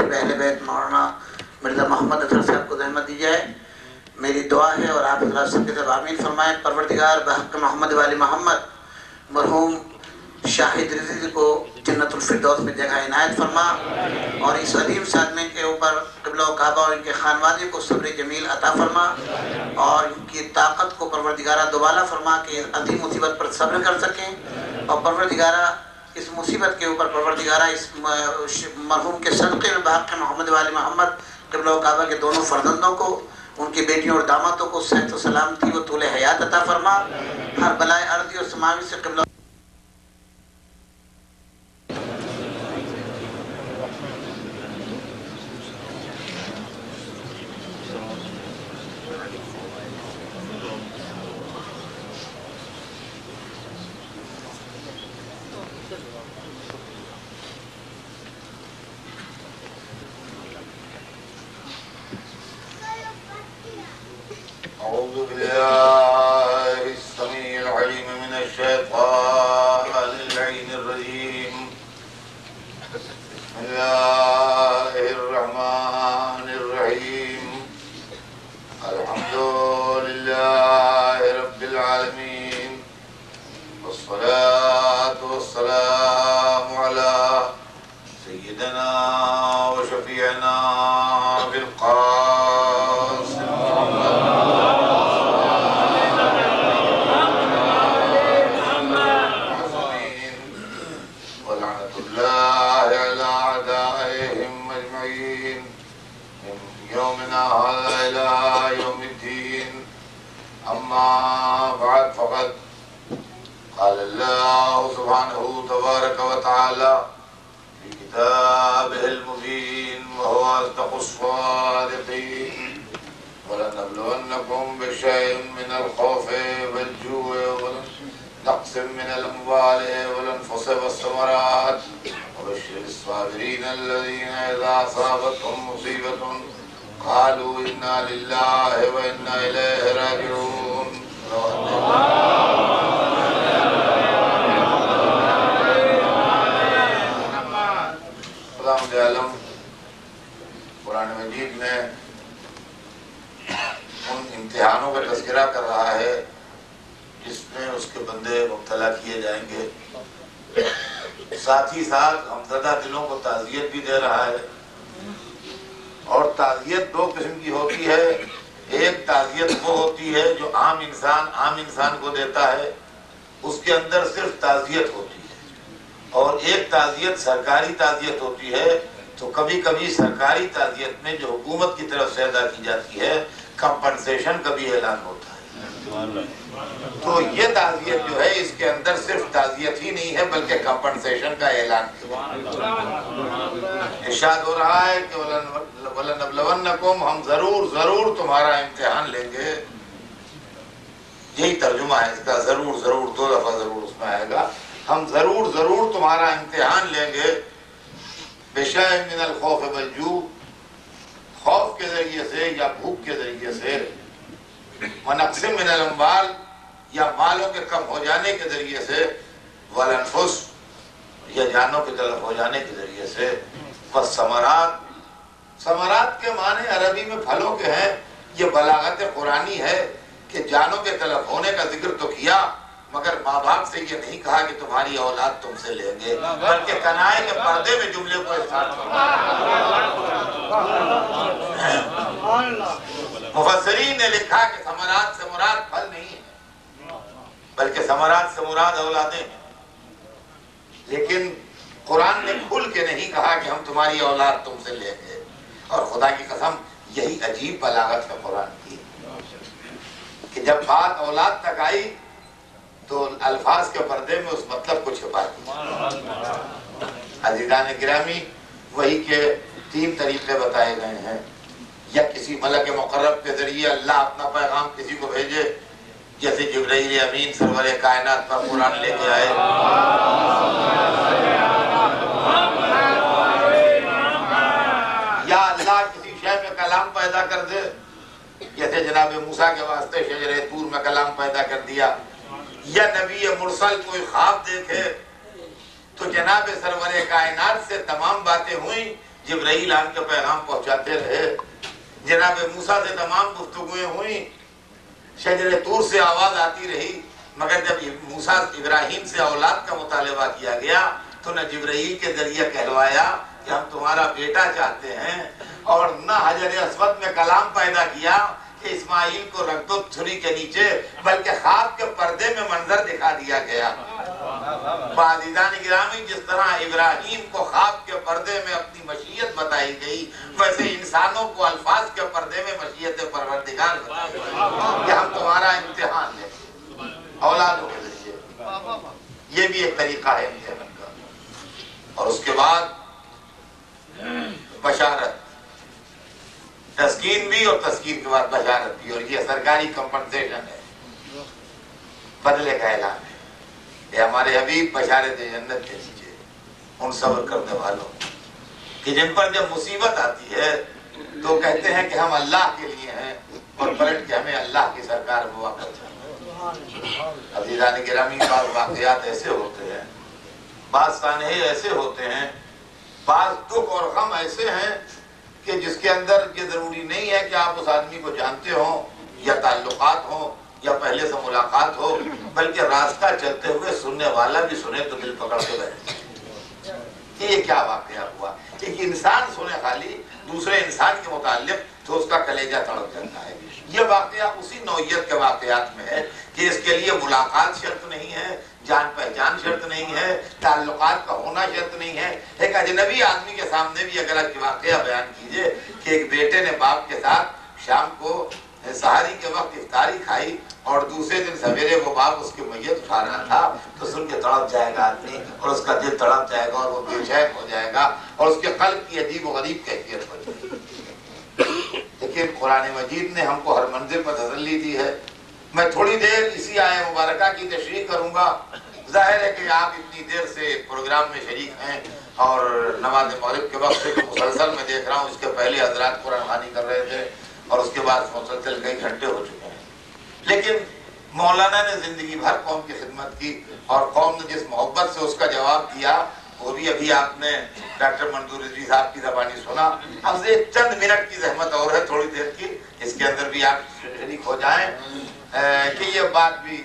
اہل بیت مولانا مرزا محمد اطہر صاحب کو زحمت دی جائے۔ میری دعا ہے اور آپ حضرات سب کے سب آمین فرمائیں۔ پروردگار بحق محمد والی محمد مرحوم شاہد رضی کو جنت الفردوس میں جگہ عنایت فرما، اور اس عظیم صادمے کے اوپر قبلہ و کعبہ اور ان کے خانوادے کو صبر جمیل عطا فرما، اور ان کی طاقت کو پروردگارہ دوبالا فرما کہ عظیم مصیبت پر صبر کر سکیں، اور پروردگارہ اس مصیبت کے اوپر پروردگارہ اس مرحوم کے صدقے میں بحق محمد والی محمد قبلہ و کعبہ کے دونوں فرزندوں کو، ان کی بیٹیوں اور دامادوں کو صحت و سلامتی و طول حیات عطا فرما، ہر بلائے ارضی اور سماوی سے قبلہ أعوذ بالله السميع العليم من الشيطان اللعين الرجيم. بسم الله الرحمن الرحيم. الحمد لله رب العالمين، والصلاة والسلام على سيدنا وشفيعنا بالقاسم ولعنة الله على أعدائهم أجمعين من يومنا هذا إلى يوم الدين. أما بعد، فقد قال الله سبحانه تبارك وتعالى في كتابه المبين وهو أصدق الصادقين: ولنبلونكم بشيء من الخوف والجوع ونقص من الأموال والأنفس والثمرات وبشر الصابرين الذين إذا أصابتهم مصيبة قالوا إنا لله وإنا إليه راجعون. خداوند عالم قرآن مجید میں ان امتحانوں کا تذکرہ کر رہا ہے جس میں اس کے بندے مبتلا کیے جائیں گے، ساتھ ہی ساتھ غمزدہ دلوں کو تعزیت بھی دے رہا ہے. اور تعزیت دو قسم کی ہوتی ہے. ایک تعزیت وہ ہوتی ہے جو عام انسان کو دیتا ہے، اس کے اندر صرف تعزیت ہوتی ہے. اور ایک تعزیت سرکاری تعزیت ہوتی ہے. تو کبھی کبھی سرکاری تعزیت میں جو حکومت کی طرف سے ادا کی جاتی ہے کمپنسیشن کا بھی اعلان ہوتا ہے. تو یہ تعزیت جو ہے اس کے اندر صرف تعزیت ہی نہیں ہے بلکہ کمپنسیشن کا اعلان ہے. ارشاد ہو رہا ہے کہ وَلَنَبْلَوَنَّكُمْ، ہم ضرور تمہارا امتحان لیں گے. یہی ترجمہ ہے اس کا. ضرور دو دفعہ ضرور اس میں آئے گا. ہم ضرور تمہارا امتحان لیں گے. بِشَيْءٍ مِنَ الْخَوْفِ وَالْجُوعِ، خوف کے ذریعے سے یا بھوک کے ذریعے سے، وَنَقْصٍ مِنَ الْأَمْوَالِ، یا مالوں کے کم ہو جانے کے ذریعے سے، وَالْأَنفُسِ، یا جانوں کے تلف ہو جانے کے ذریعے سے، وَالثَّمَرَاتِ، ثمرات کے معنی عربی میں پھلوں کے ہیں. یہ بلاغت قرآنی ہے کہ جانوں کے تلف ہونے کا ذکر تو کیا مگر ماں باپ سے یہ نہیں کہا کہ تمہاری اولاد تم سے لیں گے، بلکہ کنائے کے پردے میں جملے کو استعمال کرا. مفسرین نے لکھا کہ ثمرات سے مراد پھل نہیں ہے بلکہ ثمرات سے مراد اولادیں ہیں. لیکن قرآن نے کھل کے نہیں کہا کہ ہم تمہاری اولاد تم سے لیں گے. اور خدا کی قسم یہی عجیب بلاغت ہے قرآن کی کہ جب بات اولاد تک آئی تو الفاظ کے پردے میں اس مطلب کو چھپا دیا. عزیزان گرامی، وہی کے 3 طریقے بتائے گئے ہیں. یا کسی ملک مقرب کے ذریعے اللہ اپنا پیغام کسی کو بھیجے، جیسے جبرائیل امین سرور کائنات پر قرآن لے کے آئے. یا اللہ کسی شے میں کلام پیدا کر دے، جیسے جناب موسیٰ کے واسطے شجرہ طور میں کلام پیدا کر دیا. یا نبی مرسل کوئی خواب دیکھے تو جناب سرور کائنات سے تمام باتیں ہوئیں جبرائیل آن کے پیغام پہنچاتے رہے، جناب موسیٰ سے تمام گفتگویں ہوئیں، شجر طور سے آواز آتی رہی، مگر جب موسیٰ ابراہیم سے اولاد کا مطالبہ کیا گیا تو نہ جبرائیل کے ذریعے کہلوایا کہ ہم تمہارا بیٹا چاہتے ہیں، اور نہ حجر اسود میں کلام پیدا کیا کہ اسماعیل کو رکھ دو چھری کے نیچے، بلکہ خواب کے پردے میں منظر دکھا دیا گیا۔ عزیزان گرامی، جس طرح ابراہیم کو خواب کے پردے میں اپنی مشیت بتائی گئی، ویسے انسانوں کو الفاظ کے پردے میں مشیت پروردگار بتائی گئی کہ ہم تمہارا امتحان لیں، اولادوں کے ذریعے۔ یہ بھی ایک طریقہ ہے امتحان کا۔ اور اس کے بعد بشارت، تسکین بھی، اور تسکین کے بعد بشارت بھی، اور یہ سرکاری کمپنسیشن ہے، بدلے کا اعلان ہے۔ یہ ہمارے حبیب بشارت جنت کے نیچے ان صبر کرنے والوں کہ جن پر جب مصیبت آتی ہے تو کہتے ہیں کہ ہم اللہ کے لیے ہیں، اور پلٹ کے ہمیں اللہ کی سرکار میں واپس جانا ہے۔ عزیزان گرامی، بعض واقعات ایسے ہوتے ہیں، بعض سانحے ایسے ہوتے ہیں، بعض دکھ اور غم ایسے ہیں کہ جس کے اندر یہ ضروری نہیں ہے کہ آپ اس آدمی کو جانتے ہوں یا تعلقات ہوں یا پہلے سے ملاقات ہو، بلکہ راستہ چلتے ہوئے سننے والا بھی سنے تو دل پکڑ کے بیٹھے کہ یہ کیا واقعہ ہوا۔ ایک انسان سنے خالی دوسرے انسان کے متعلق تو اس کا کلیجہ تڑپ جاتا ہے۔ یہ واقعہ اسی نوعیت کے واقعات میں ہے کہ اس کے لیے ملاقات شرط نہیں ہے، جان پہچان شرط نہیں ہے، تعلقات کا ہونا شرط نہیں ہے۔ ایک اجنبی آدمی کے سامنے بھی اگر آپ واقعہ بیان کیجئے کہ ایک بیٹے نے باپ کے ساتھ شام کو سحری کے وقت افطاری کھائی اور دوسرے دن سویرے وہ باپ اس کی میت اٹھا رہا تھا، تو سن کے تڑپ جائے گا آدمی، اور اس کا دل تڑپ جائے گا اور وہ بے چین ہو جائے گا، اور اس کے قلب کی عجیب و غریب کیفیت ہو جائے گی۔ لیکن قرآن مجید نے ہم کو ہر منزل پر تسلی دی ہے۔ میں تھوڑی دیر اسی آیہ مبارکہ کی تشریح کروں گا۔ ظاہر ہے کہ آپ اتنی دیر سے پروگرام میں شریک ہیں، اور نماز مغرب کے وقت سے مسلسل میں دیکھ رہا ہوں، اس کے پہلے حضرات قرآن خوانی کر رہے تھے اور اس کے بعد مسلسل کئی گھنٹے ہو چکے ہیں۔ لیکن مولانا نے زندگی بھر قوم کی خدمت کی، اور قوم نے جس محبت سے اس کا جواب دیا وہ بھی ابھی آپ نے ڈاکٹر منظور رضوی صاحب کی زبانی سنا۔ اب سے چند منٹ کی زحمت اور ہے، تھوڑی دیر کی، اس کے اندر بھی آپ شریک ہو جائیں کہ یہ بات بھی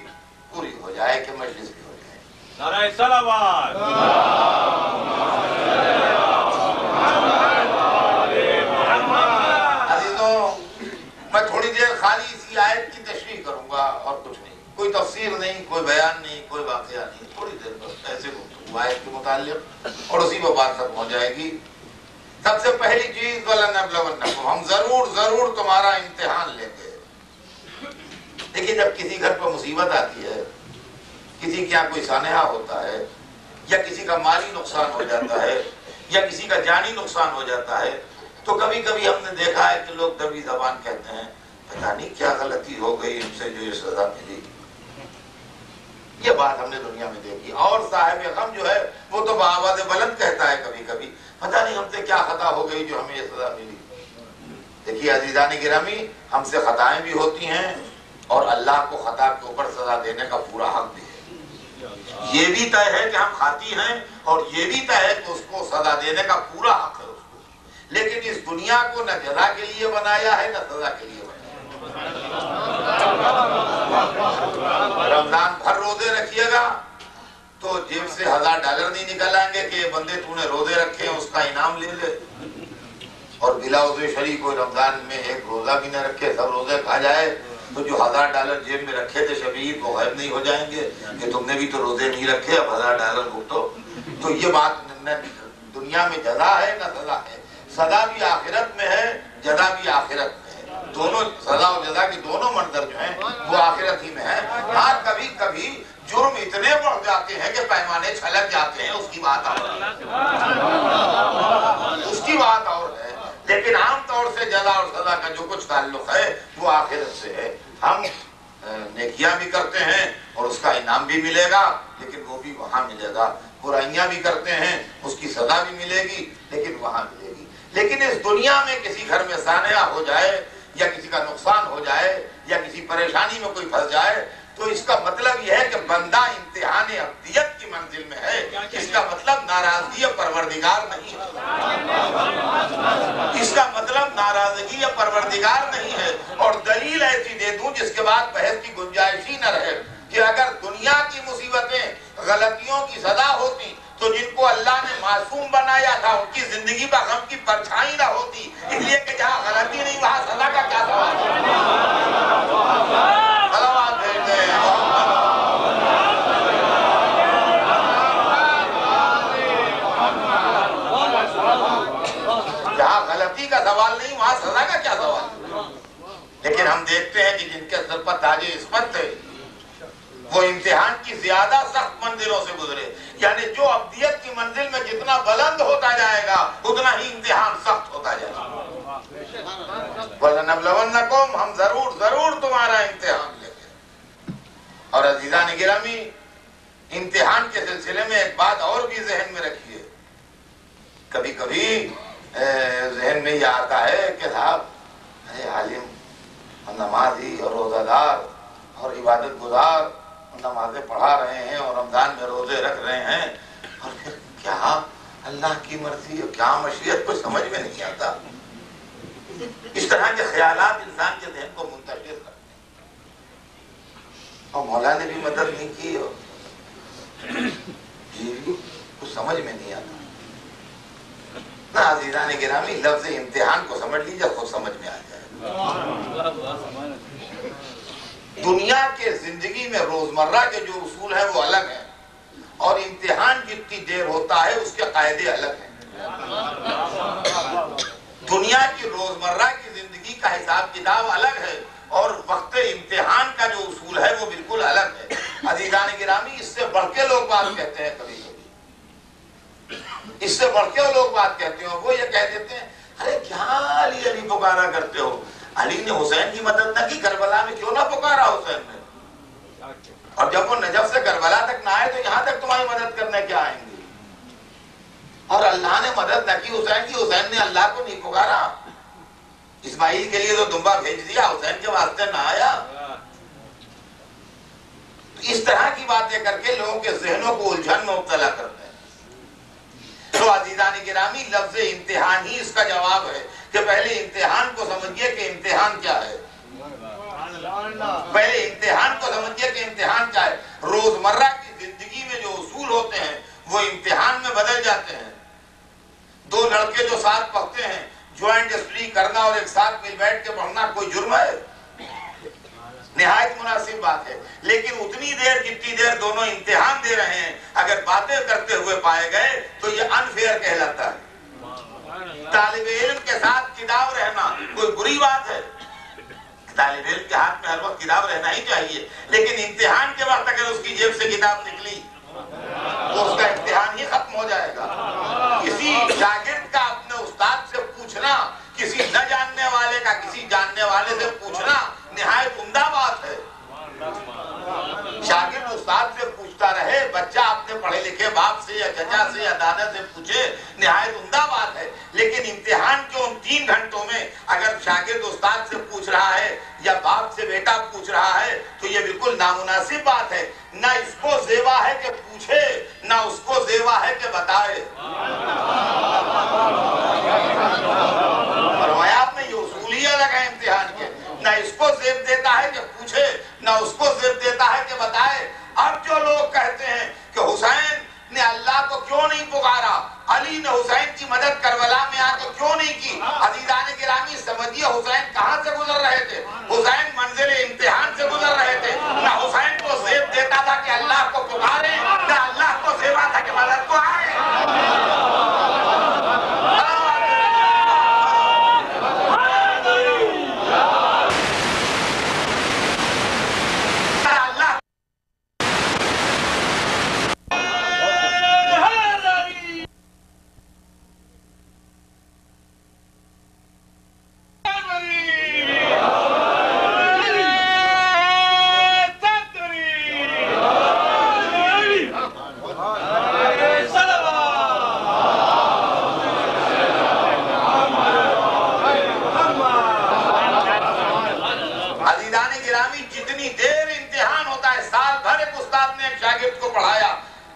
پوری ہو جائے، کہ مجلس بھی ہو جائے۔ نعرہ صلوات۔ عزیزوں، میں تھوڑی دیر خالی اسی آیت کی تشریح کروں گا اور کچھ نہیں، کوئی تفسیر نہیں، کوئی بیان نہیں، کوئی واقعہ نہیں، تھوڑی دیر بس ایسے گفتگو آیت کے متعلق، اور اسی پر بات ختم ہو جائے گی۔ سب سے پہلی چیز وَلَنَبْلَوَنَّكُمْ، ہم ضرور تمہارا امتحان لیں گے۔ دیکھیے، جب کسی گھر پر مصیبت آتی ہے، کسی کے یہاں کوئی سانحہ ہوتا ہے، یا کسی کا مالی نقصان ہو جاتا ہے، یا کسی کا جانی نقصان ہو جاتا ہے، تو کبھی کبھی ہم نے دیکھا ہے کہ لوگ دبی زبان کہتے ہیں پتہ نہیں کیا غلطی ہو گئی ان سے جو یہ سزا ملی۔ یہ بات ہم نے دنیا میں دیکھی۔ اور صاحب غم جو ہے وہ تو بآواز بلند کہتا ہے کبھی کبھی پتہ نہیں ہم سے کیا خطا ہو گئی جو ہمیں یہ سزا ملی۔ دیکھیے عزیزان گرامی، ہم سے خطائیں بھی ہوتی ہیں، اور اللہ کو خطا کے اوپر سزا دینے کا پورا حق بھی ہے۔ یہ بھی طے ہے کہ ہم خاطی ہیں، اور یہ بھی طے ہے کہ اس کو سزا دینے کا پورا حق ہے اس کو۔ لیکن اس دنیا کو نہ جزا کے لیے بنایا ہے نہ سزا کے لیے بنایا ہے۔ رمضان بھر روزے رکھیے گا تو جیب سے $1000 نہیں نکل آئیں گے کہ یہ بندے تو نے روزے رکھے ہیں اس کا انعام لے لے، اور بلا عذر شریف کوئی رمضان میں ایک روزہ بھی نہ رکھے، سب روزے کھا جائے، تو جو $1000 جیب میں رکھے تھے شبیر وہ غائب نہیں ہو جائیں گے کہ تم نے بھی تو روزے نہیں رکھے، اب $1000 بھگتو۔ تو یہ بات دنیا میں جزا ہے نہ سزا ہے، سزا بھی آخرت میں ہے، جزا بھی آخرت میں ہے، دونوں سزا اور جزا کی دونوں منظر جو ہیں وہ آخرت ہی میں ہیں۔ ہاں کبھی کبھی جرم اتنے بڑھ جاتے ہیں کہ پیمانے چھلک جاتے ہیں، اس کی بات اور ہے، اس کی بات اور ہے، لیکن عام طور سے جزا اور سزا کا جو کچھ تعلق ہے وہ آخرت سے ہے۔ ہم نیکیاں بھی کرتے ہیں اور اس کا انعام بھی ملے گا، لیکن وہ بھی وہاں ملے گا، برائیاں بھی کرتے ہیں اس کی سزا بھی ملے گی لیکن وہاں ملے گی۔ لیکن اس دنیا میں کسی گھر میں سانحہ ہو جائے، یا کسی کا نقصان ہو جائے، یا کسی پریشانی میں کوئی پھنس جائے، تو اس کا مطلب یہ ہے کہ بندہ امتحان ابدیت کی منزل میں ہے. اس کا مطلب ناراضگی پروردگار نہیں ہے. اس کا مطلب ناراضگی پروردگار نہیں ہے. اور دلیل ایسی دے دوں جس کے بعد بحث کی گنجائش ہی نہ رہے کہ اگر دنیا کی مصیبتیں غلطیوں کی سزا ہوتی تو جن کو اللہ نے معصوم بنایا تھا ان کی زندگی پر غم کی پرچھائی نہ ہوتی. اس لیے کہ جہاں غلطی نہیں وہاں سزا کا کیا سوال جہاں غلطی کا سوال نہیں وہاں سزا کا کیا سوال. لیکن ہم دیکھتے ہیں کہ جن کے سر پر تاج عصمت تھے وہ امتحان کی زیادہ سخت منزلوں سے گزرے. یعنی جو ابدیت کی منزل میں جتنا بلند ہوتا جائے گا اتنا ہی امتحان سخت ہوتا جائے گا. وَلَنَبْلَوَنَّكُمْ ہم ضرور تمہارا امتحان لیں گے. اور عزیزان گرامی امتحان کے سلسلے میں ایک بات اور بھی ذہن میں رکھیے. کبھی کبھی ذہن میں یہ آتا ہے کہ صاحب عالم اور نمازی اور روزہ دار اور عبادت گزار نمازیں پڑھا رہے ہیں اور رمضان میں روزے رکھ رہے ہیں اور پھر کیا اللہ کی مرضی اور کیا مشیت کو سمجھ میں نہیں آتا. اس طرح کے خیالات انسان کے ذہن کو منتشر کرتے ہیں. اور مولا نے بھی مدد نہیں کی اور جی کچھ سمجھ میں نہیں آتا. نہ عزیزان گرامی لفظ امتحان کو سمجھ لیجیے خود سمجھ میں آ جائے. دنیا کے زندگی میں روزمرہ کے جو اصول ہیں وہ الگ ہیں اور امتحان جتنی دیر ہوتا ہے اس کے قاعدے الگ ہیں. دنیا کی روزمرہ کی زندگی کا حساب کتاب الگ ہے اور وقت امتحان کا جو اصول ہے وہ بالکل الگ ہے. عزیزان گرامی اس سے بڑھ کے لوگ بات کہتے ہیں. کبھی اس سے بڑھ کے لوگ بات کہتے ہیں. وہ یہ کہہ دیتے ہیں ارے کیا علی علی پکارا کرتے ہو. علی نے حسین کی مدد نہ کی کربلا میں کیوں نہ پکارا حسین نے. اور جب وہ نجف سے کربلا تک نہ آئے تو یہاں تک تمہاری مدد کرنے کیا آئیں گے. اور اللہ نے مدد نہ کی حسین کی. حسین نے اللہ کو نہیں پکارا. اسماعیل کے لیے تو دمبا بھیج دیا حسین کے واسطے نہ آیا. اس طرح کی باتیں کر کے لوگوں کے ذہنوں کو الجھن میں مبتلا کرتے ہیں. تو عزیزان گرامی لفظ امتحان ہی اس کا جواب ہے کہ پہلے امتحان کو سمجھیے کہ امتحان کیا ہے. پہلے امتحان کو سمجھیے کہ امتحان کیا ہے. روزمرہ کی زندگی میں جو اصول ہوتے ہیں وہ امتحان میں بدل جاتے ہیں. دو لڑکے جو ساتھ پڑھتے ہیں جوائنٹ اسٹڈی کرنا اور ایک ساتھ مل بیٹھ کے پڑھنا کوئی جرم ہے؟ نہایت مناسب بات ہے. لیکن اتنی دیر جتنی دیر دونوں امتحان دے رہے ہیں اگر باتیں کرتے ہوئے پائے گئے تو یہ انفیئر کہلاتا ہے. طالب علم کے ساتھ کتاب رہنا کوئی بری بات ہے. طالب علم کے ہاتھ میں ہر وقت کتاب رہنا ہی چاہیے. لیکن امتحان کے وقت اگر اس کی جیب سے کتاب نکلی تو اس کا امتحان ہی ختم ہو جائے گا. کسی شاگرد کا اپنے استاد سے پوچھنا, کسی نہ جاننے والے کا کسی جاننے والے سے پوچھنا نہایت عمدہ بات ہے. شاگرد استاد سے پوچھتا رہے, بچہ اپنے پڑھے لکھے باپ سے یا چچا سے یا دادا سے پوچھے, نہایت عمدہ بات ہے. لیکن امتحان کے ان 3 گھنٹوں میں اگر شاگرد استاد سے پوچھ رہا ہے یا باپ سے بیٹا پوچھ رہا ہے تو یہ بالکل نامناسب بات ہے. نہ اس کو زیوا ہے کہ پوچھے, نہ اس کو زیوا ہے کہ بتائے. فرمایا آپ نے یہ اصول ہی الگ ہے امتحان کے. نہ اس کو زیب دیتا ہے کہ پوچھے, نہ اس کو زیب دیتا ہے کہ بتائے. اب جو لوگ کہتے ہیں کہ حسین نے اللہ کو کیوں نہیں پکارا, علی نے حسین کی مدد کربلا میں آ کے کیوں نہیں کی. عزیزان گرامی سمجھیے حسین کہاں سے گزر رہے تھے. حسین منزل امتحان سے گزر رہے تھے. نہ حسین کو زیب دیتا تھا کہ اللہ کو پکارے, نہ اللہ کو زیبا تھا کہ مدد کو آئے.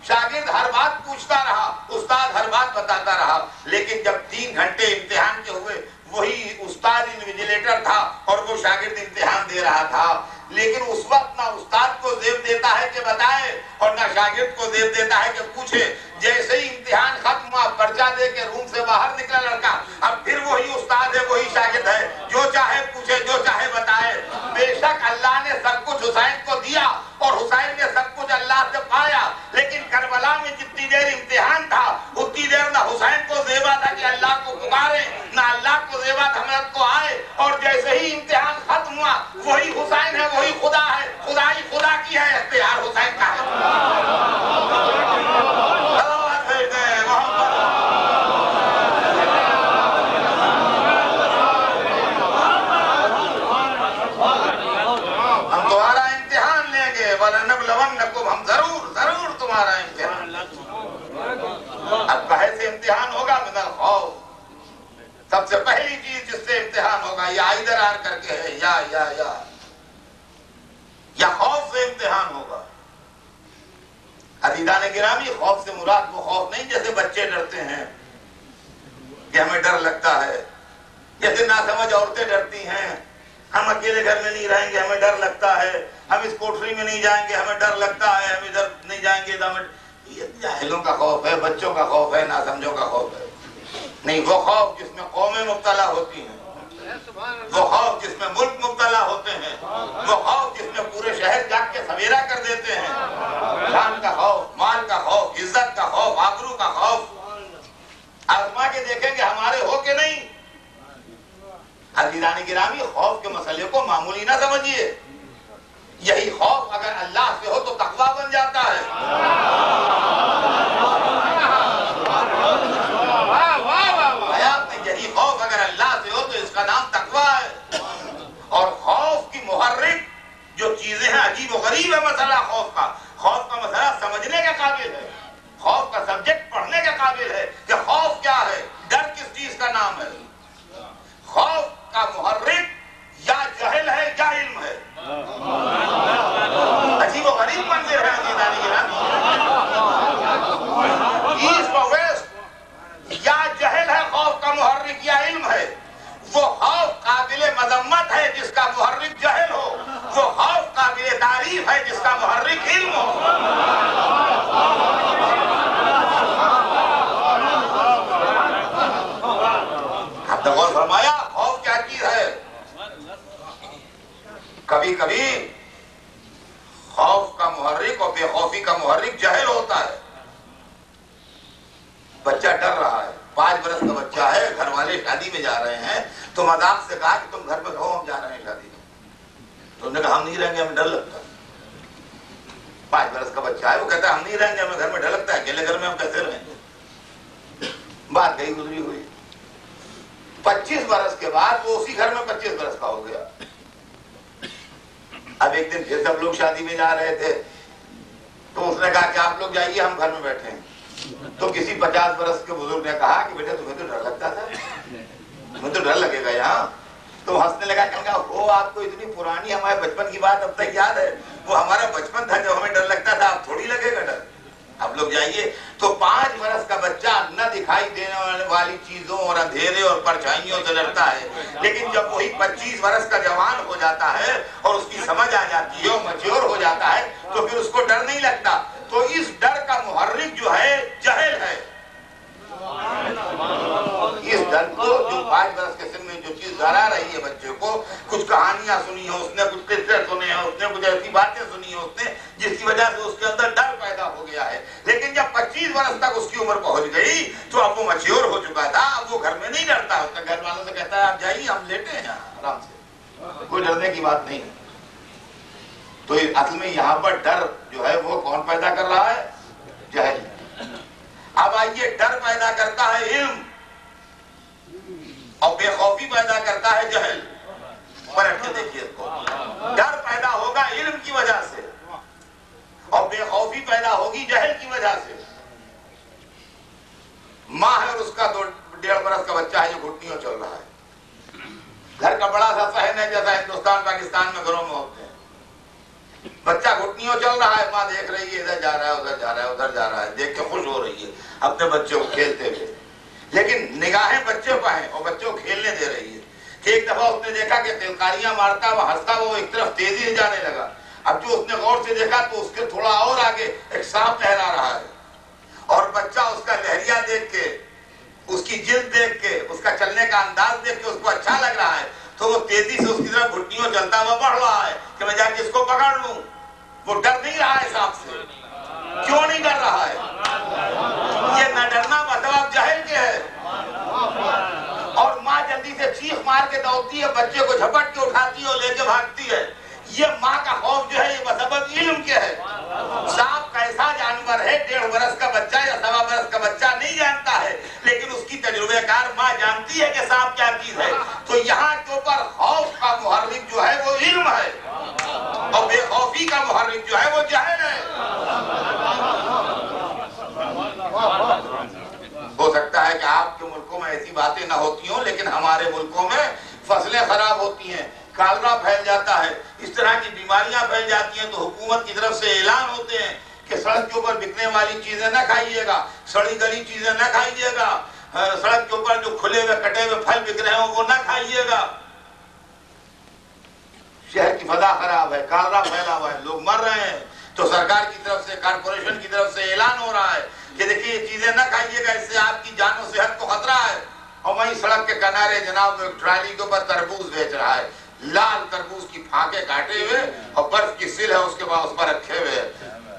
شاگرد ہر بات پوچھتا رہا، استاد ہر بات بتاتا رہا، لیکن جب 3 گھنٹے امتحان کے ہوئے وہی استاد انویجیلیٹر تھا اور وہ شاگرد امتحان دے رہا تھا، لیکن اس وقت نہ استاد کو زیب دیتا ہے کہ بتائے اور نہ شاگرد کو زیب دیتا ہے کہ پوچھے۔ جیسے ہی امتحان ختم ہوا، پرچہ دے کے روم سے باہر نکلا لڑکا، اب پھر وہی استاد ہے، وہی شاگرد ہے، جو چاہے پوچھے، جو چاہے بتائے۔ بے شک اللہ نے سب کچھ حسین کو دیا اور حسین نے سب کچھ اللہ سے پایا، لیکن کربلا میں جتنی دیر امتحان تھا اتنی دیر نہ حسین کو زیبا تھا کہ اللہ کو پکارے، نہ اللہ کو زیبا تھا حضرت کو آئے۔ اور جیسے ہی امتحان ختم ہوا، وہی حسین ہے، وہی خدا ہے، خدائی خدا کی ہے، اختیار حسین کا ہے۔ ہم ضرور تمہارا امتحان، اب کہے سے امتحان ہوگا من الخوف، سب سے پہلی چیز جس سے امتحان ہوگا یا ادھر آر کر کے ہے یا خوف سے امتحان ہوگا۔ عزیزان گرامی، خوف سے مراد وہ خوف نہیں جیسے بچے ڈرتے ہیں کہ ہمیں ڈر لگتا ہے، جیسے ناسمجھ عورتیں ڈرتی ہیں، ہم اکیلے گھر میں نہیں رہیں گے ہمیں ڈر لگتا ہے، ہم اس کوٹری میں نہیں جائیں گے ہمیں ڈر لگتا ہے، ہم ادھر نہیں جائیں گے یہ جاہلوں کا خوف ہے، بچوں کا خوف ہے، ناسمجھوں کا خوف ہے۔ نہیں، وہ خوف جس میں قومیں مبتلا ہوتی ہیں، وہ خوف جس میں ملک مبتلا ہوتے ہیں، وہ خوف جس میں پورے شہر جاگ کے سویرا کر دیتے ہیں، جان کا خوف، مال کا خوف، عزت کا خوف، آبرو کا خوف، آزما کے دیکھیں گے ہمارے ہو کہ نہیں۔ عزیزان گرامی، خوف کے مسئلے کو معمولی نہ سمجھیے، یہی خوف اگر اللہ سے ہو تو تقویٰ بن جاتا ہے۔ یہی خوف اگر اللہ سے ہو تو اس کا نام تقویٰ ہے۔ اور خوف کی محرک جو چیزیں ہیں، عجیب و غریب ہے مسئلہ خوف کا۔ خوف کا مسئلہ سمجھنے کے قابل ہے، خوف کا سبجیکٹ پڑھنے کے قابل ہے کہ خوف کیا ہے، ڈر کس چیز کا نام ہے۔ خوف کا محرک یا جہل ہے یا علم ہے۔ عجیب و غریب منظر ہے عزیزان گرامی، ایسٹ و ویسٹ، یا جہل ہے خوف کا محرک یا علم ہے۔ وہ خوف قابل مذمت ہے جس کا محرک جہل ہو، وہ خوف قابل تعریف ہے جس کا محرک علم ہو۔ آپ نے غور فرمایا خوف کیا چیز ہے؟ کبھی کبھی خوف کا محرک اور بے خوفی کا محرک جہل ہوتا ہے۔ بچہ ڈر رہا ہے، 5 برس کا بچہ ہے، گھر والے شادی میں جا رہے ہیں تو مذاق سے کہا کہ تم گھر میں رہو، ہم جا رہے ہیں شادی میں۔ تو انہوں نے کہا ہم نہیں رہیں گے، ہمیں ڈر لگتا ہے۔ 5 برس کا بچہ ہے، وہ کہتا ہے ہم نہیں رہیں گے، ہمیں گھر میں ڈر لگتا ہے، اکیلے گھر میں ہم کیسے رہیں گے؟ بات گئی گزری ہوئی، 25 برس کے بعد وہ اسی گھر میں 25 برس کا ہو گیا۔ اب ایک دن پھر سب لوگ شادی میں جا رہے تھے تو اس نے کہا کہ آپ لوگ جائیے، ہم گھر میں بیٹھے ہیں۔ تو کسی 50 برس کے بزرگ نے کہا کہ بیٹے تمہیں تو ڈر لگتا تھا، تمہیں تو ڈر لگے گا یہاں۔ تو ہنسنے لگا، کہا وہ آپ کو اتنی پرانی ہمارے بچپن کی بات اب تک یاد ہے، وہ ہمارا بچپن تھا جب ہمیں ڈر لگتا تھا، اب تھوڑی لگے گا ڈر، اب لوگ جائیے۔ تو 5 برس کا بچہ نہ دکھائی دینے والی چیزوں اور اندھیرے اور پرچھائیوں سے ڈرتا ہے، لیکن جب وہی 25 برس کا جوان ہو جاتا ہے اور اس کی سمجھ آ جاتی ہے اور میچور ہو جاتا ہے تو پھر اس کو ڈر نہیں لگتا۔ تو اس ڈر کا محرک جو ہے جہل ہے۔ اس ڈر کو جو 5 برس کے سن میں جو چیز ڈرا رہی ہے بچے کو، کچھ کہانیاں سنی ہیں اس نے، کچھ قصے سنے ہیں اس نے، کچھ ایسی باتیں سنی ہیں اس نے جس کی وجہ سے اس کے اندر ڈر پیدا ہو گیا ہے۔ لیکن جب 25 برس تک اس کی عمر پہنچ گئی تو اب وہ میچور ہو چکا تھا، اب وہ گھر میں نہیں ڈرتا، اس کے گھر والوں سے کہتا ہے آپ جائیے، ہم لیٹے ہیں آرام سے، کوئی ڈرنے کی بات نہیں ہے۔ تو اصل میں یہاں پر ڈر جو ہے وہ کون پیدا کر رہا ہے؟ جہل۔ اب آئیے، ڈر پیدا کرتا ہے علم اور بے خوفی پیدا کرتا ہے جہل۔ پلٹ کے دیکھیے اس کو، ڈر پیدا ہوگا علم کی وجہ سے اور بے خوفی پیدا ہوگی جہل کی وجہ سے۔ ماں ہے اور اس کا 1.5 برس کا بچہ ہے جو گھٹنیوں چل رہا ہے، گھر کا بڑا سا صحن ہے جیسا ہندوستان پاکستان میں گھروں میں ہوتے ہیں، بچہ گھٹنیوں چل رہا ہے، ماں دیکھ رہی ہے ادھر جا رہا ہے ادھر جا رہا ہے ادھر جا رہا ہے، دیکھ کے خوش ہو رہی ہے اپنے بچے کو کھیلتے ہوئے، لیکن نگاہیں بچے پہ ہیں اور بچے کو کھیلنے دے رہی ہے۔ کہ ایک دفعہ اس نے دیکھا کہ تلکاریاں مارتا وہ ہنستا وہ ایک طرف تیزی سے جانے لگا۔ اب جو اس نے غور سے دیکھا تو اس کے تھوڑا اور آگے ایک سانپ لہرا رہا ہے، اور بچہ اس کا لہریہ دیکھ کے، اس کی جلد دیکھ کے، اس کا چلنے کا انداز دیکھ کے اس کو اچھا لگ رہا ہے، تو وہ تیزی سے اس کی طرف گھٹنیوں چلتا ہوا بڑھ رہا ہے کہ میں جا کے اس کو پکڑ لوں۔ وہ ڈر نہیں رہا ہے سانپ سے۔ کیوں نہیں ڈر رہا ہے؟ یہ نہ ڈرنا مطلب جہل کے ہے۔ اور ماں جلدی سے چیخ مار کے دوڑتی ہے، بچے کو جھپٹ کے اٹھاتی ہے اور لے کے بھاگتی ہے۔ یہ ماں کا خوف جو ہے یہ بسبب علم کے ہے۔ سانپ کیسا جانور ہے 1.5 برس کا بچہ یا 1.25 برس کا بچہ نہیں جانتا ہے، لیکن اس کی تجربہ کار ماں جانتی ہے کہ سانپ کیا چیز ہے۔ تو یہاں کے اوپر خوف کا محرک جو ہے وہ علم ہے، اور بے خوفی کا محرک جو ہے وہ جہل ہے۔ ہو سکتا ہے کہ آپ کے ملکوں میں ایسی باتیں نہ ہوتی ہوں، لیکن ہمارے ملکوں میں فصلیں خراب ہوتی ہیں، کالرا پھیل جاتا ہے، اس طرح کی بیماریاں پھیل جاتی ہیں، تو حکومت کی طرف سے اعلان ہوتے ہیں کہ سڑک کے اوپر بکنے والی چیزیں نہ کھائیے گا، سڑی گلی چیزیں نہ کھائیے گا، سڑک کے اوپر جو کھلے ہوئے کٹے ہوئے پھل بک رہے ہوں وہ نہ کھائیے گا۔ شہر کی فضا خراب ہے، کالرا پھیلا ہوا ہے، لوگ مر رہے ہیں، تو سرکار کی طرف سے، کارپوریشن کی طرف سے اعلان ہو رہا ہے کہ دیکھیے یہ چیزیں نہ کھائیے گا، اس سے آپ کی جان و صحت کو خطرہ ہے۔ اور وہیں سڑک کے کنارے جناب ایک ٹرالی کے اوپر تربوز بیچ رہا ہے، لال تربوز کی پھانکے کاٹے ہوئے اور برف کی سل ہے اس کے بعد اس پر رکھے ہوئے۔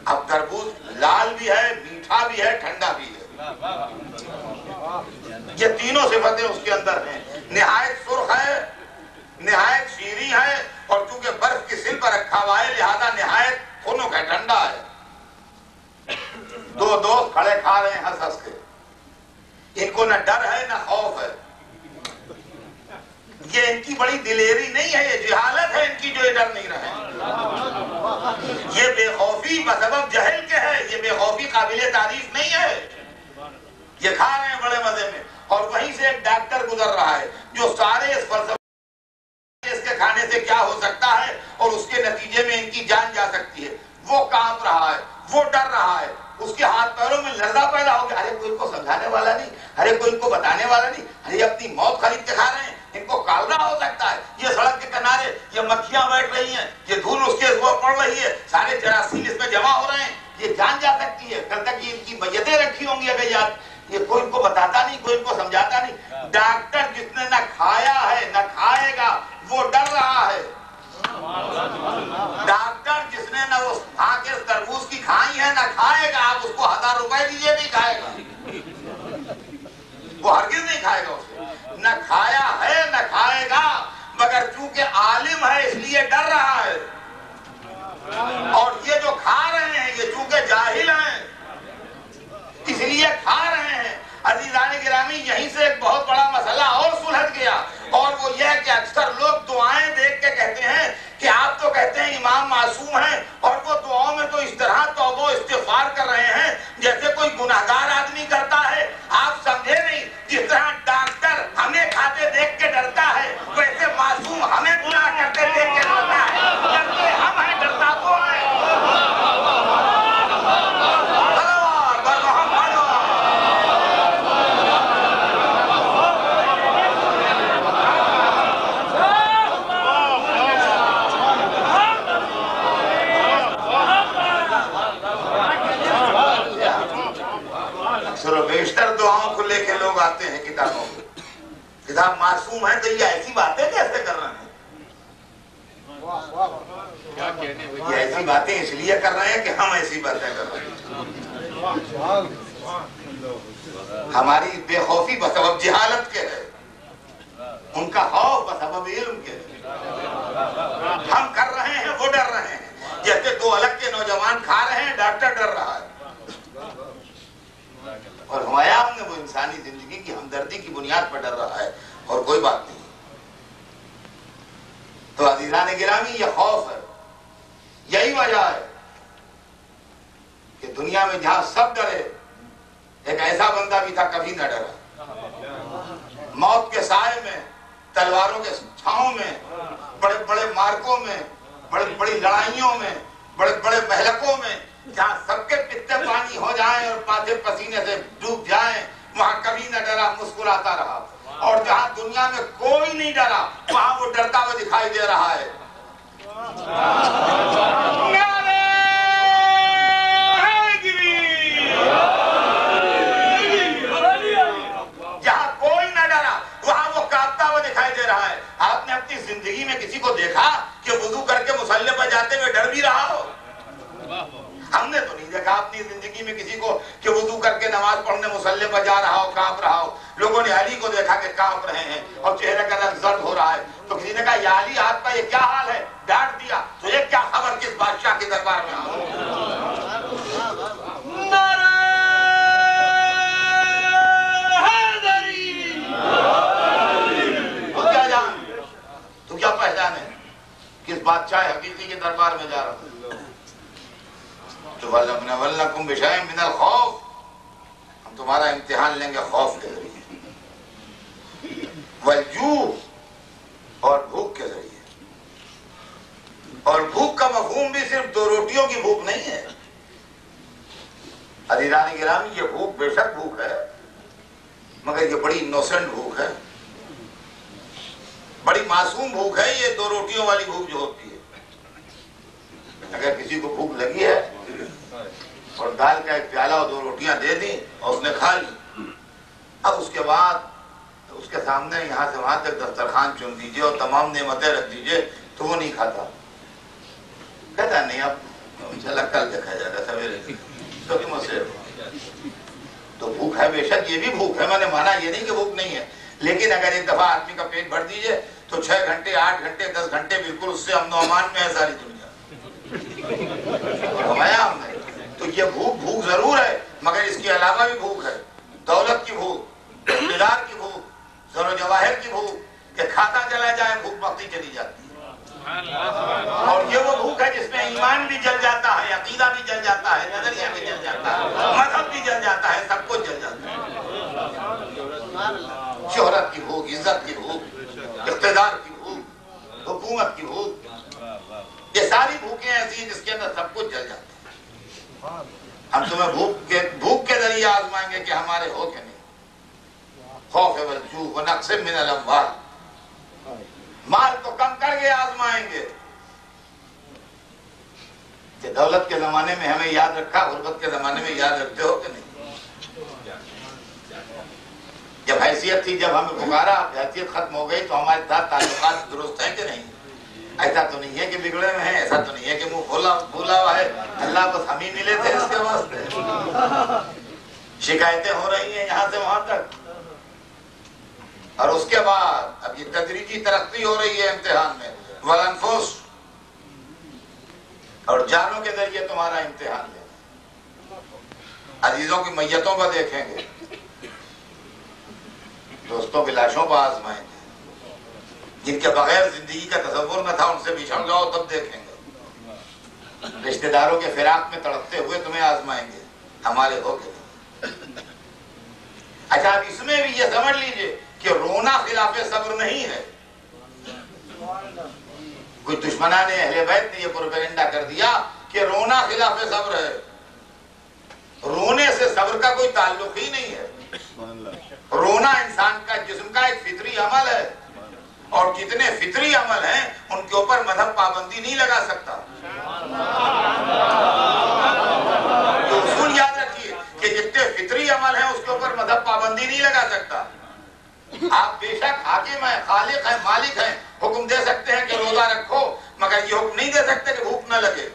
اب تربوز لال بھی ہے، میٹھا بھی ہے، ٹھنڈا بھی ہے، یہ تینوں صفتیں اس کے اندر ہیں، نہایت سرخ ہے، نہایت شیریں ہے، اور چونکہ برف کی سل پر رکھا ہوا ہے لہذا نہایت خنک ہے، ٹھنڈا ہے۔ دو دوست کھڑے کھا رہے ہیں ہنس ہنس کے، ان کو نہ ڈر ہے نہ خوف ہے۔ یہ ان کی بڑی دلیری نہیں ہے، یہ جہالت ہے ان کی جو یہ ڈر نہیں رہے۔ یہ بے خوفی بسبب جہل کے ہے، یہ بے خوفی قابل تعریف نہیں ہے۔ یہ کھا رہے ہیں بڑے مزے میں، اور وہیں سے ایک ڈاکٹر گزر رہا ہے جو سارے اس فلسفے اس کے کھانے سے کیا ہو سکتا ہے اور اس کے نتیجے میں ان کی جان جا سکتی ہے، وہ کانپ رہا ہے، وہ ڈر رہا ہے، اس کے ہاتھ پیروں میں لرزہ پیدا ہو گیا، ارے کوئی ان کو سمجھانے والا نہیں، ارے کوئی ان کو بتانے والا نہیں، ارے اپنی موت خرید کے کھا رہے ہیں، ان کو کالرا ہو سکتا ہے۔ یہ سڑک کے کنارے یہ مکھیاں بیٹھ رہی ہیں، یہ دھول اس کے اوپر پڑ رہی ہے، سارے جراثیم اس میں جمع ہو رہے ہیں، یہ جان جا سکتی ہے، کل تک یہ ان کی میتیں رکھی ہوں گی اگر یہ کوئی ان کو بتاتا نہیں، کوئی ان کو سمجھاتا نہیں۔ ڈاکٹر جس نے نہ کھایا ہے نہ کھائے گا وہ ڈر رہا ہے۔ ڈاکٹر جس نے نہ وہ پھانکے تربوز کی کھائی ہے نہ کھائے گا، آپ اس کو 1000 روپے دیجئے نہیں کھائے گا، وہ ہرگز نہیں کھائے گا اسے، نہ کھایا ہے نہ کھائے گا، مگر چونکہ عالم ہے اس لیے ڈر رہا ہے۔ اور یہ جو کھا رہے ہیں یہ چونکہ جاہل ہیں اس لیے کھا رہے ہیں۔ عزیزان گرامی، یہیں سے ایک بہت بڑا مسئلہ اور سلجھ گیا، اور وہ یہ ہے کہ اکثر لوگ دعائیں دیکھ کے کہتے ہیں کہ آپ تو کہتے ہیں امام معصوم ہیں، اور وہ دعاؤں میں تو اس طرح توبہ و استغفار کر رہے ہیں جیسے کوئی گناہگار آدمی کرتا ہے۔ آپ سمجھے نہیں، جس طرح ڈاکٹر ہمیں کھاتے دیکھ کے ڈرتا ہے ویسے معصوم ہمیں گناہ کرتے دیکھ کے ڈرتا ہے۔ ڈرتے ہم ہیں، ڈرتا وہ ہے۔ بیشتر دعاؤں کو لے کے لوگ آتے ہیں کتابوں میں، کتاب معصوم ہے تو یہ ایسی باتیں کیسے کر رہے ہیں؟ یہ ایسی باتیں اس لیے کر رہے ہیں کہ ہم ایسی باتیں کر رہے ہیں۔ ہماری بے خوفی بسبب جہالت کے ہے، ان کا خوف بسبب علم کے ہے۔ ہم کر رہے ہیں وہ ڈر رہے ہیں، جیسے 2 الگ کے نوجوان کھا رہے ہیں، ڈاکٹر ڈر رہا ہے۔ اور ہمایوں نے وہ انسانی زندگی کی ہمدردی کی بنیاد پر ڈر رہا ہے، اور کوئی بات نہیں۔ تو عزیزان گرامی، یہ خوف ہے، یہی وجہ ہے کہ دنیا میں جہاں سب ڈرے ایک ایسا بندہ بھی تھا کبھی نہ ڈرا۔ موت کے سائے میں، تلواروں کے چھاؤں میں، بڑے بڑے مارکوں میں، بڑی بڑی لڑائیوں میں بڑے بڑے محلکوں میں جہاں سب کے پتے پانی ہو جائیں اور پاتے پسینے سے ڈوب جائیں، وہاں کبھی نہ ڈرا، مسکراتا رہا. اور جہاں دنیا میں کوئی نہیں ڈرا وہاں وہ ڈرتا ہوا دکھائی دے رہا ہے. جہاں کوئی نہ ڈرا وہاں وہ کانپتا ہوا دکھائی دے رہا ہے. آپ نے اپنی زندگی میں کسی کو دیکھا کہ وضو کر کے مصلی پر جاتے ہوئے ڈر بھی رہا ہو؟ ہم نے تو نہیں دیکھا اپنی زندگی میں کسی کو کہ وضو کر کے نماز پڑھنے مصلی پر جا رہا ہو کانپ رہا ہو. لوگوں نے علی کو دیکھا کہ کانپ رہے ہیں اور چہرے کا رنگ زرد ہو رہا ہے، تو کسی نے کہا یا علی آپ کا یہ کیا حال ہے؟ ڈانٹ دیا. تو یہ کیا خبر کس بادشاہ کے دربار میں آؤ؟ تو کیا جان، تو کیا پہچان ہے کس بادشاہ حقیقی کے دربار میں جا رہا ہوں؟ تو وَلَنَبْلُوَنَّكُمْ بِشَيْءٍ مِّنَ الْخَوْفِ، ہم تمہارا امتحان لیں گے خوف کے ذریعے، وَالْجُوعِ، اور بھوک کے ذریعے. اور بھوک کا مفہوم بھی صرف دو روٹیوں کی بھوک نہیں ہے عزیزان گرامی. یہ بھوک بے شک بھوک ہے، مگر یہ بڑی انوسنٹ بھوک ہے، بڑی معصوم بھوک ہے. یہ دو روٹیوں والی بھوک جو ہوتی ہے، اگر کسی کو بھوک لگی ہے اور دال کا ایک پیالہ اور دو روٹیاں دے دیں اور اس نے کھا لی، اب اس کے بعد اس کے سامنے یہاں سے وہاں تک دسترخوان چن دیجئے اور تمام نعمتیں رکھ دیجئے تو وہ نہیں کھاتا. کہتا نہیں اب چلا کل دیکھا جائے گا سویرے تو بھی مسئلہ. تو بھوک ہے بے شک، یہ بھی بھوک ہے، میں نے مانا یہ نہیں کہ بھوک نہیں ہے، لیکن اگر ایک دفعہ آدمی کا پیٹ بھر دیجئے تو 6 گھنٹے 8 گھنٹے 10 گھنٹے بالکل اس سے امن و امان میں ہے ساری دنیا. فرمایا ہم نے. تو یہ بھوک ضرور ہے، مگر اس کے علاوہ بھی بھوک ہے. دولت کی بھوک، اقتدار کی بھوک، زر و جواہر کی بھوک، کہ کھاتا چلا جائے بھوک بڑھتی چلی جاتی ہے. اور یہ وہ بھوک ہے جس میں ایمان بھی جل جاتا ہے، عقیدہ بھی جل جاتا ہے، نظریہ بھی جل جاتا ہے، مذہب بھی جل جاتا ہے، سب کچھ جل جاتا ہے. شہرت کی بھوک، عزت کی بھوک، اقتدار کی بھوک، حکومت کی بھوک، یہ ساری بھوکیں ایسی ہیں جس کے اندر سب کچھ جل جاتا ہے. ہم تمہیں بھوک کے ذریعے آزمائیں گے کہ ہمارے ہو کہ نہیں. خوف والجوع ونقص من الاموال، مال کو کم کر کے آزمائیں گے. کہ دولت کے زمانے میں ہمیں یاد رکھا، غربت کے زمانے میں یاد رکھتے ہو کہ نہیں؟ جب حیثیت تھی، جب ہمیں پکارا، حیثیت ختم ہو گئی تو ہمارے ساتھ تعلقات درست ہیں کہ نہیں؟ ایسا تو نہیں ہے کہ بگڑے ہوئے ہیں، ایسا تو نہیں ہے کہ منہ کھولا ہوا ہے. اللہ بس ہم ہی ملے تھے اس کے واسطے. شکایتیں ہو رہی ہیں یہاں سے وہاں تک. اور اس کے بعد اب یہ تدریجی ترقی ہو رہی ہے امتحان میں. والانفس، اور جانوں کے ذریعے تمہارا امتحان لیں. عزیزوں کی میتوں کو دیکھیں گے، دوستوں کی لاشوں کو آزمائیں گے. جن کے بغیر زندگی کا تصور نہ تھا ان سے بچھڑ جاؤ تب دیکھیں گے. رشتہ داروں کے فراق میں تڑپتے ہوئے تمہیں آزمائیں گے، ہمارے ہو کے نہیں. اچھا اب اس میں بھی یہ سمجھ لیجئے کہ رونا خلاف صبر نہیں ہے. کچھ دشمنان اہل بیت نے یہ پروپیگنڈا کر دیا کہ رونا خلاف صبر ہے. رونے سے صبر کا کوئی تعلق ہی نہیں ہے. رونا انسان کا جسم کا ایک فطری عمل ہے، اور جتنے فطری عمل ہیں ان کے اوپر مذہب پابندی نہیں لگا سکتا. یہ اصول یاد رکھیے کہ جتنے فطری عمل ہیں اس کے اوپر مذہب پابندی نہیں لگا سکتا. آپ بے شک حاکم ہیں، خالق ہیں، مالک ہیں، حکم دے سکتے ہیں کہ روزہ رکھو، مگر یہ حکم نہیں دے سکتے کہ بھوک نہ لگے.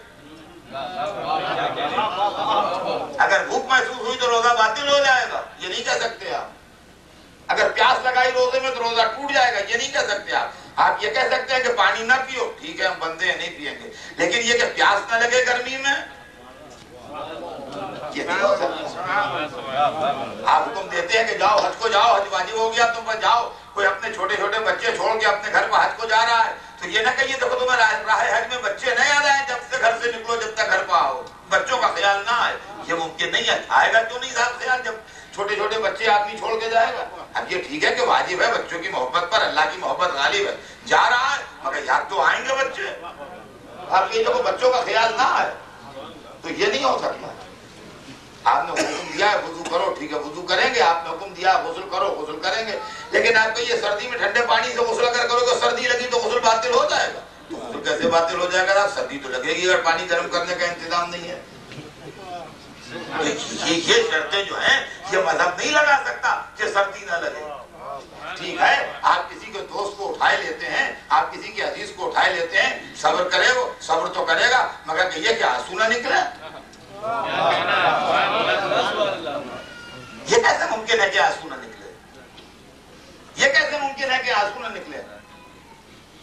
اگر بھوک محسوس ہوئی تو روزہ باطل ہو جائے گا، یہ نہیں کہہ سکتے آپ. اگر پیاس لگائی روزے میں تو روزہ ٹوٹ جائے گا، یہ نہیں کہہ سکتے آپ. آپ یہ کہہ سکتے ہیں کہ پانی نہ پیو، ٹھیک ہے ہم بندے ہیں نہیں پیئیں گے، لیکن یہ کہ پیاس نہ لگے گرمی میں یہ نہیں ہو سکتا. آپ حکم دیتے ہیں کہ جاؤ حج کو جاؤ، حج واجب ہو گیا تم پر جاؤ. کوئی اپنے چھوٹے چھوٹے بچے چھوڑ کے اپنے گھر پر حج کو جا رہا ہے تو یہ نہ کہیے دیکھو تمہیں راہ حج میں بچے نہ یاد آئے، جب سے گھر سے نکلو جب تک گھر پہ آؤ بچوں کا خیال نہ آئے. یہ ممکن نہیں ہے. آئے گا کیوں نہیں صاحب خیال جب چھوٹے چھوٹے بچے آدمی چھوڑ کے جائے گا؟ اب یہ ٹھیک ہے کہ واجب ہے بچوں کی محبت پر، اللہ کی محبت غالب ہے، جا رہا ہے، مگر یاد تو آئیں گے بچے. آپ کے جو بچوں کا خیال نہ آئے تو یہ نہیں ہو سکتا. آپ نے حکم دیا ہے وضو کرو، ٹھیک ہے وضو کریں گے. آپ نے حکم دیا غسل کرو، غسل کریں گے. لیکن آپ کو یہ سردی میں ٹھنڈے پانی سے غسل اگر کرو گے، سردی لگی تو غسل باطل ہو جائے گا. تو غسل کیسے باطل ہو جائے گا؟ آپ سردی تو لگے گی اگر پانی گرم کرنے کا انتظام نہیں ہے. یہ شرطیں جو ہیں یہ مذہب نہیں لگا سکتا کہ سردی نہ لگے. ٹھیک ہے آپ کسی کے دوست کو اٹھائے لیتے ہیں، آپ کسی کے عزیز کو اٹھائے لیتے ہیں، صبر کرے وہ، صبر تو کرے گا، مگر کہ یہ کہ آنسو نہ نکلے. یہ کیسے ممکن ہے کہ آنسو نہ نکلے؟ یہ کیسے ممکن ہے کہ آنسو نہ نکلے؟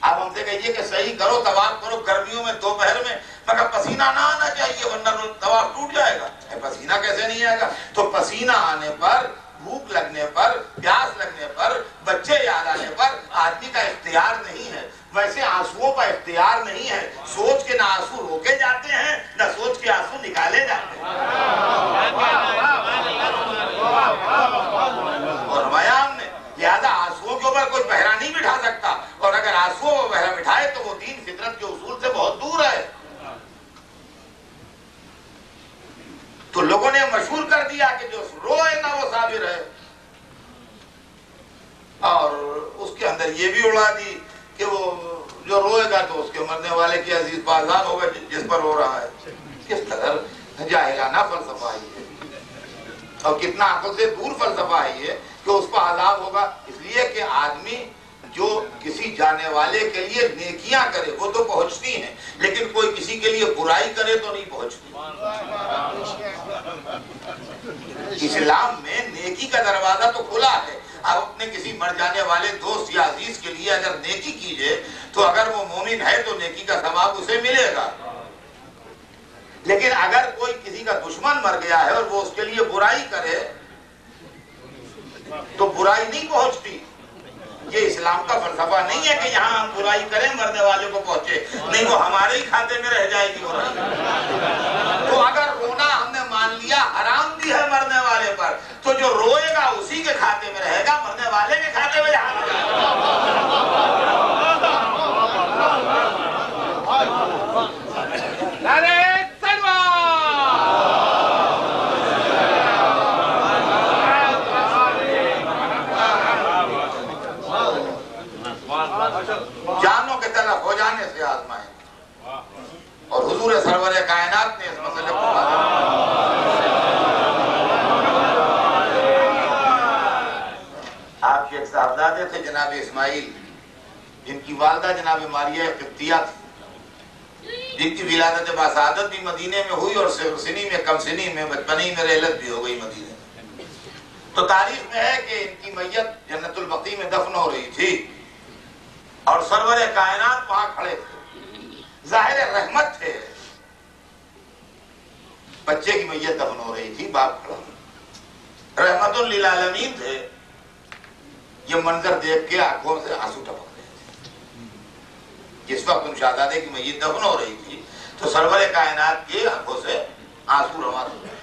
آپ ہم سے کہیے کہ صحیح کرو، طواف کرو گرمیوں میں دوپہر میں، مگر پسینہ نہ آنا چاہیے ورنہ طواف ٹوٹ جائے گا. پسینہ کیسے نہیں آئے گا؟ تو پسینہ آنے پر، بھوک لگنے پر، پیاس لگنے پر، بچے یاد آنے پر آدمی کا اختیار نہیں ہے. ویسے آنسوؤں کا اختیار نہیں ہے. سوچ کے نہ آنسو روکے جاتے ہیں، نہ سوچ کے آنسو نکالے جاتے ہیں. اور بیان نے لہذا آنسوؤں کے اوپر کوئی پہرا نہیں بٹھا سکتا، اور اگر آنسوؤں کو پہرا بٹھائے تو وہ دین فطرت کے اصول سے بہت دور ہے. تو لوگوں نے مشہور کر دیا کہ جو روئے نہ وہ صابر ہے، اور اس کے اندر یہ بھی اڑا دی کہ وہ جو روئے گا تو اس کے مرنے والے کی عزیز بازار ہوگا جس پر ہو رہا ہے. کس قدر جاہلانہ فلسفہ ہے یہ، اور کتنا عقل سے دور فلسفہ ہے یہ کہ اس کو عذاب ہوگا. اس لیے کہ آدمی جو کسی جانے والے کے لیے نیکیاں کرے وہ تو پہنچتی ہیں، لیکن کوئی کسی کے لیے برائی کرے تو نہیں پہنچتی. اسلام میں نیکی کا دروازہ تو کھلا ہے. آپ اپنے کسی مر جانے والے دوست یا عزیز کے لیے اگر نیکی کیجئے تو اگر وہ مومن ہے تو نیکی کا ثواب اسے ملے گا. لیکن اگر کوئی کسی کا دشمن مر گیا ہے اور وہ اس کے لیے برائی کرے تو برائی نہیں پہنچتی. یہ اسلام کا فلسفہ نہیں ہے کہ یہاں ہم برائی کریں مرنے والے کو پہنچے، نہیں، وہ ہمارے ہی کھاتے میں رہ جائے گی برائی. تو اگر رونا ہم نے مان لیا حرام بھی ہے مرنے والے پر، تو جو روئے گا اسی کے کھاتے میں رہے گا، مرنے والے کے کھاتے میں جہاں رہے جانوں کے طرف ہو جانے سے آزمائیں. اور حضور سرور کائنات نے اس مسئلے کو آپ کے ایک صاحبزادے تھے جناب اسماعیل، جن کی والدہ جناب ماریہ قبطیہ تھی، جن کی ولادت باسعادت بھی مدینے میں ہوئی اور سنی میں کم سنی میں بچپنی میں رحلت بھی ہو گئی مدینے میں. تو تاریخ میں ہے کہ ان کی میت جنت البقیع میں دفن ہو رہی تھی اور سرور کائنات وہاں کھڑے تھے. ظاہر رحمت تھے. بچے کی میت دفن ہو رہی تھی، باپ کھڑا، رحمت للعالمین تھے. یہ منظر دیکھ کے آنکھوں سے آنسو ٹپک رہے تھے. جس وقت ان شہزادے کی میت دفن ہو رہی تھی تو سرور کائنات کی آنکھوں سے آنسو روا ہو گئے.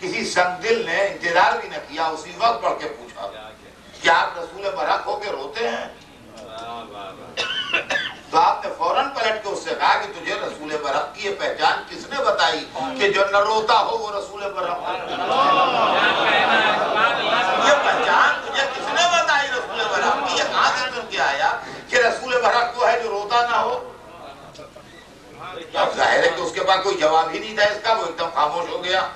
کسی سنگ دل نے انتظار بھی نہ کیا، اسی وقت پڑھ کے پوچھا کہ آپ رسول برحق ہو کے روتے ہیں؟ تو آپ نے فوراً پلٹ کے اس سے کہا کہ تجھے رسول برحق کی یہ پہچان کس نے بتائی کہ جو نہ روتا ہو وہ رسول برحق ہے؟ یہ پہچان تجھے کس نے بتائی رسول برحق کی؟ یہ کہاں سے سن کے آیا کہ رسول برحق وہ ہے جو روتا نہ ہو؟ اب ظاہر ہے کہ اس کے پاس کوئی جواب ہی نہیں تھا اس کا، وہ ایک دم خاموش ہو گیا.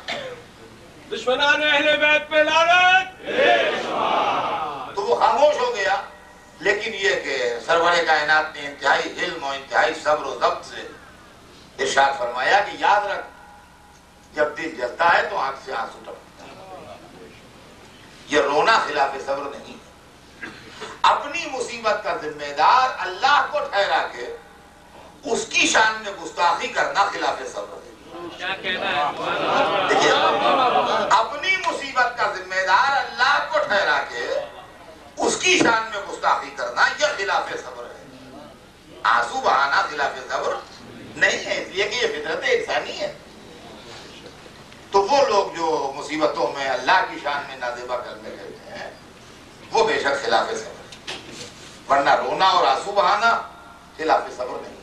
دشمنان اہل بیت پہ لعنت. تو وہ خاموش ہو گیا. لیکن یہ کہ سرور کائنات نے انتہائی علم اور انتہائی صبر و ضبط سے ارشاد فرمایا کہ یاد رکھ، جب دل جلتا ہے تو آنکھ سے آنسو ٹپکتا ہے. یہ رونا خلاف صبر نہیں ہے. اپنی مصیبت کا ذمہ دار اللہ کو ٹھہرا کے اس کی شان میں گستاخی کرنا خلاف صبر ہے. دیکھیے، اپنی مصیبت کا ذمہ دار اللہ کو ٹھہرا کے اس کی شان میں گستاخی کرنا یہ خلاف صبر ہے. آنسو بہانا خلاف صبر نہیں ہے، اس لیے کہ یہ فطرت انسانی ہے. تو وہ لوگ جو مصیبتوں میں اللہ کی شان میں نازیبہ کرنے کہتے ہیں وہ بے شک خلاف صبر ہے، ورنہ رونا اور آنسو بہانا خلاف صبر نہیں.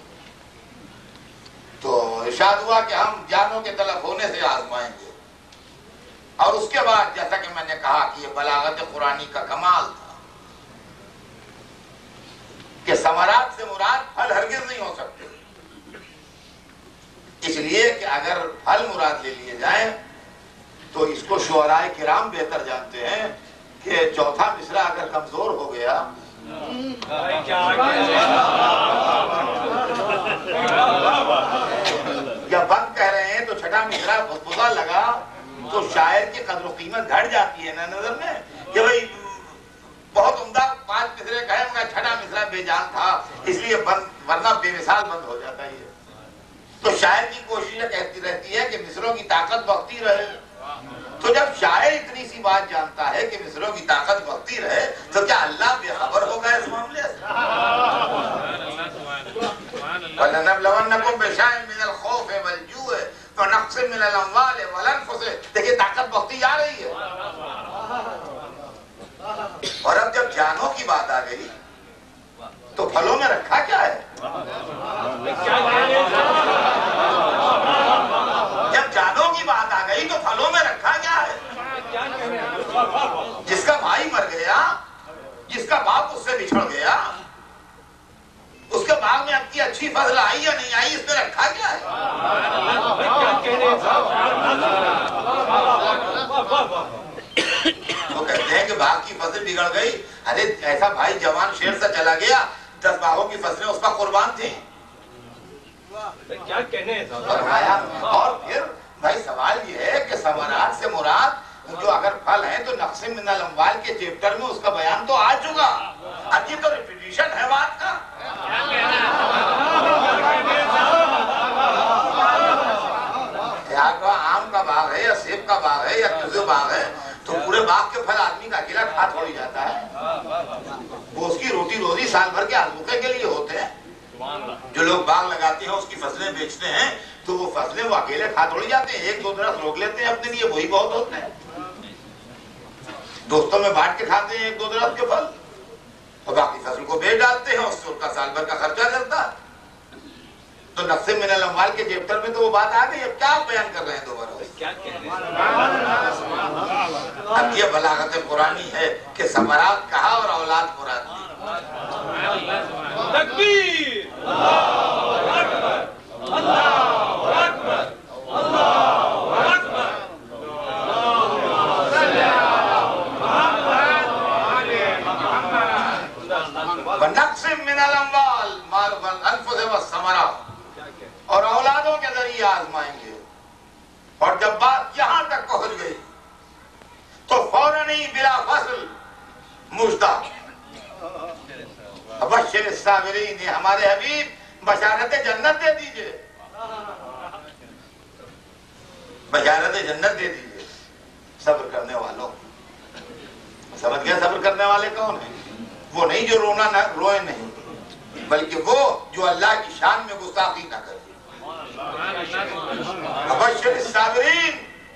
تو ارشاد ہوا کہ ہم جانوں کے تلف ہونے سے آزمائیں گے. اور اس کے بعد جیسا کہ میں نے کہا کہ یہ بلاغت قرآنی کا کمال تھا کہ ثمرات سے مراد پھل ہرگز نہیں ہو سکتے. اس لیے کہ اگر پھل مراد لے لیے جائیں تو اس کو شعراء کرام بہتر جانتے ہیں کہ چوتھا مصرع اگر کمزور ہو گیا یا بند کہہ رہے ہیں تو چھٹا مصرع بزا لگا تو شاعر کی قدر و قیمت گھٹ جاتی ہے نا نظر میں کہ بھئی بہت عمدہ 5 مصرے کہے مگر چھٹا مصرع بے جان تھا اس لیے بند ورنہ بے مثال بند ہو جاتا ہے. تو شاعر کی کوشش کہتی رہتی ہے کہ مصروں کی طاقت بڑھتی رہے. تو جب شاعر اتنی سی بات جانتا ہے کہ مصروں کی طاقت بڑھتی رہے تو کیا اللہ بے خبر ہوگا اس معاملے سے؟ وَلَنَبْلَوَنَّكُمْ بِشَيْءٍ مِّنَ الْخَوْفِ وَالْجُوعِ وَنَقْصٍ مِّنَ الْأَمْوَالِ وَالْأَنفُسِ. دیکھیے طاقت بڑھتی جا رہی ہے. اور اب جب جانوں کی بات آ گئی تو پھلوں میں رکھا کیا ہے؟ جب جانوں کی بات آ گئی تو پھلوں میں رکھا کیا ہے؟ جس کا بھائی مر گیا، جس کا باپ اس سے بچھڑ گیا، اس کے باغ میں اب کی اچھی فصل آئی یا نہیں آئی، اس میں رکھا کیا ہے؟ وہ کہتے ہیں کہ باغ کی فصل بگڑ گئی. ارے ایسا بھائی جوان شیر سے چلا گیا، 10 باغوں کی فصلیں اس کا قربان تھیں. کیا کہنے اور پھر بھائی سوال یہ ہے کہ ثمرات سے مراد جو اگر پھل ہیں تو نقص من الاموال کے چیپٹر میں اس کا بیان تو آ چکا. اب یہ تو ریپیٹیشن ہے بات کا. آم کا باغ ہے یا سیب کا باغ ہے یا کھجور باغ ہے تو پورے باغ کے پھل آدمی کا اکیلا کھا تھوڑی جاتا ہے. وہ اس کی روٹی روزی سال بھر کے آزموکے کے لیے ہوتے ہیں. جو لوگ باغ لگاتے ہیں اس کی فصلیں بیچتے ہیں تو وہ فصلیں وہ اکیلے کھا تھوڑی جاتے ہیں. 1-2 درخت روک لیتے ہیں اپنے لیے، وہی بہت ہوتے ہیں. دوستوں میں بانٹ کے کھاتے ہیں 1-2 درخت کے پھل اور باقی فصل کو بیچ ڈالتے ہیں، اس سے ان کا سال بھر کا خرچہ چلتا ہے. تو نقص من الاموال کے چیپٹر میں تو وہ بات آ گئی. اب کیا بیان کر رہے ہیں دوبارہ؟ اب یہ بلاغت قرآنی ہے کہ ثمرات کہا اور اولاد مراد دی. تکبیر! اللہ اکبر! اللہ اکبر! اللہ اکبر! وَنَقْصٍ مِّنَ الْأَمْوَالِ وَالْأَنفُسِ وَالثَّمَرَاتِ. اور اولادوں کے ذریعے آزمائیں گے. اور جب بات یہاں تک پہنچ گئی تو فوراً ہی بلا فصل مژدہ بشر الصابرین، ہمارے حبیب بشارت جنت دے دیجئے، بشارت جنت دے دیجئے صبر کرنے والوں. سمجھ گئے صبر کرنے والے کون ہیں؟ وہ نہیں جو رونا نہ روئے نہیں، بلکہ وہ جو اللہ کی شان میں گستاخی نہ کرے. بشر الصابرین،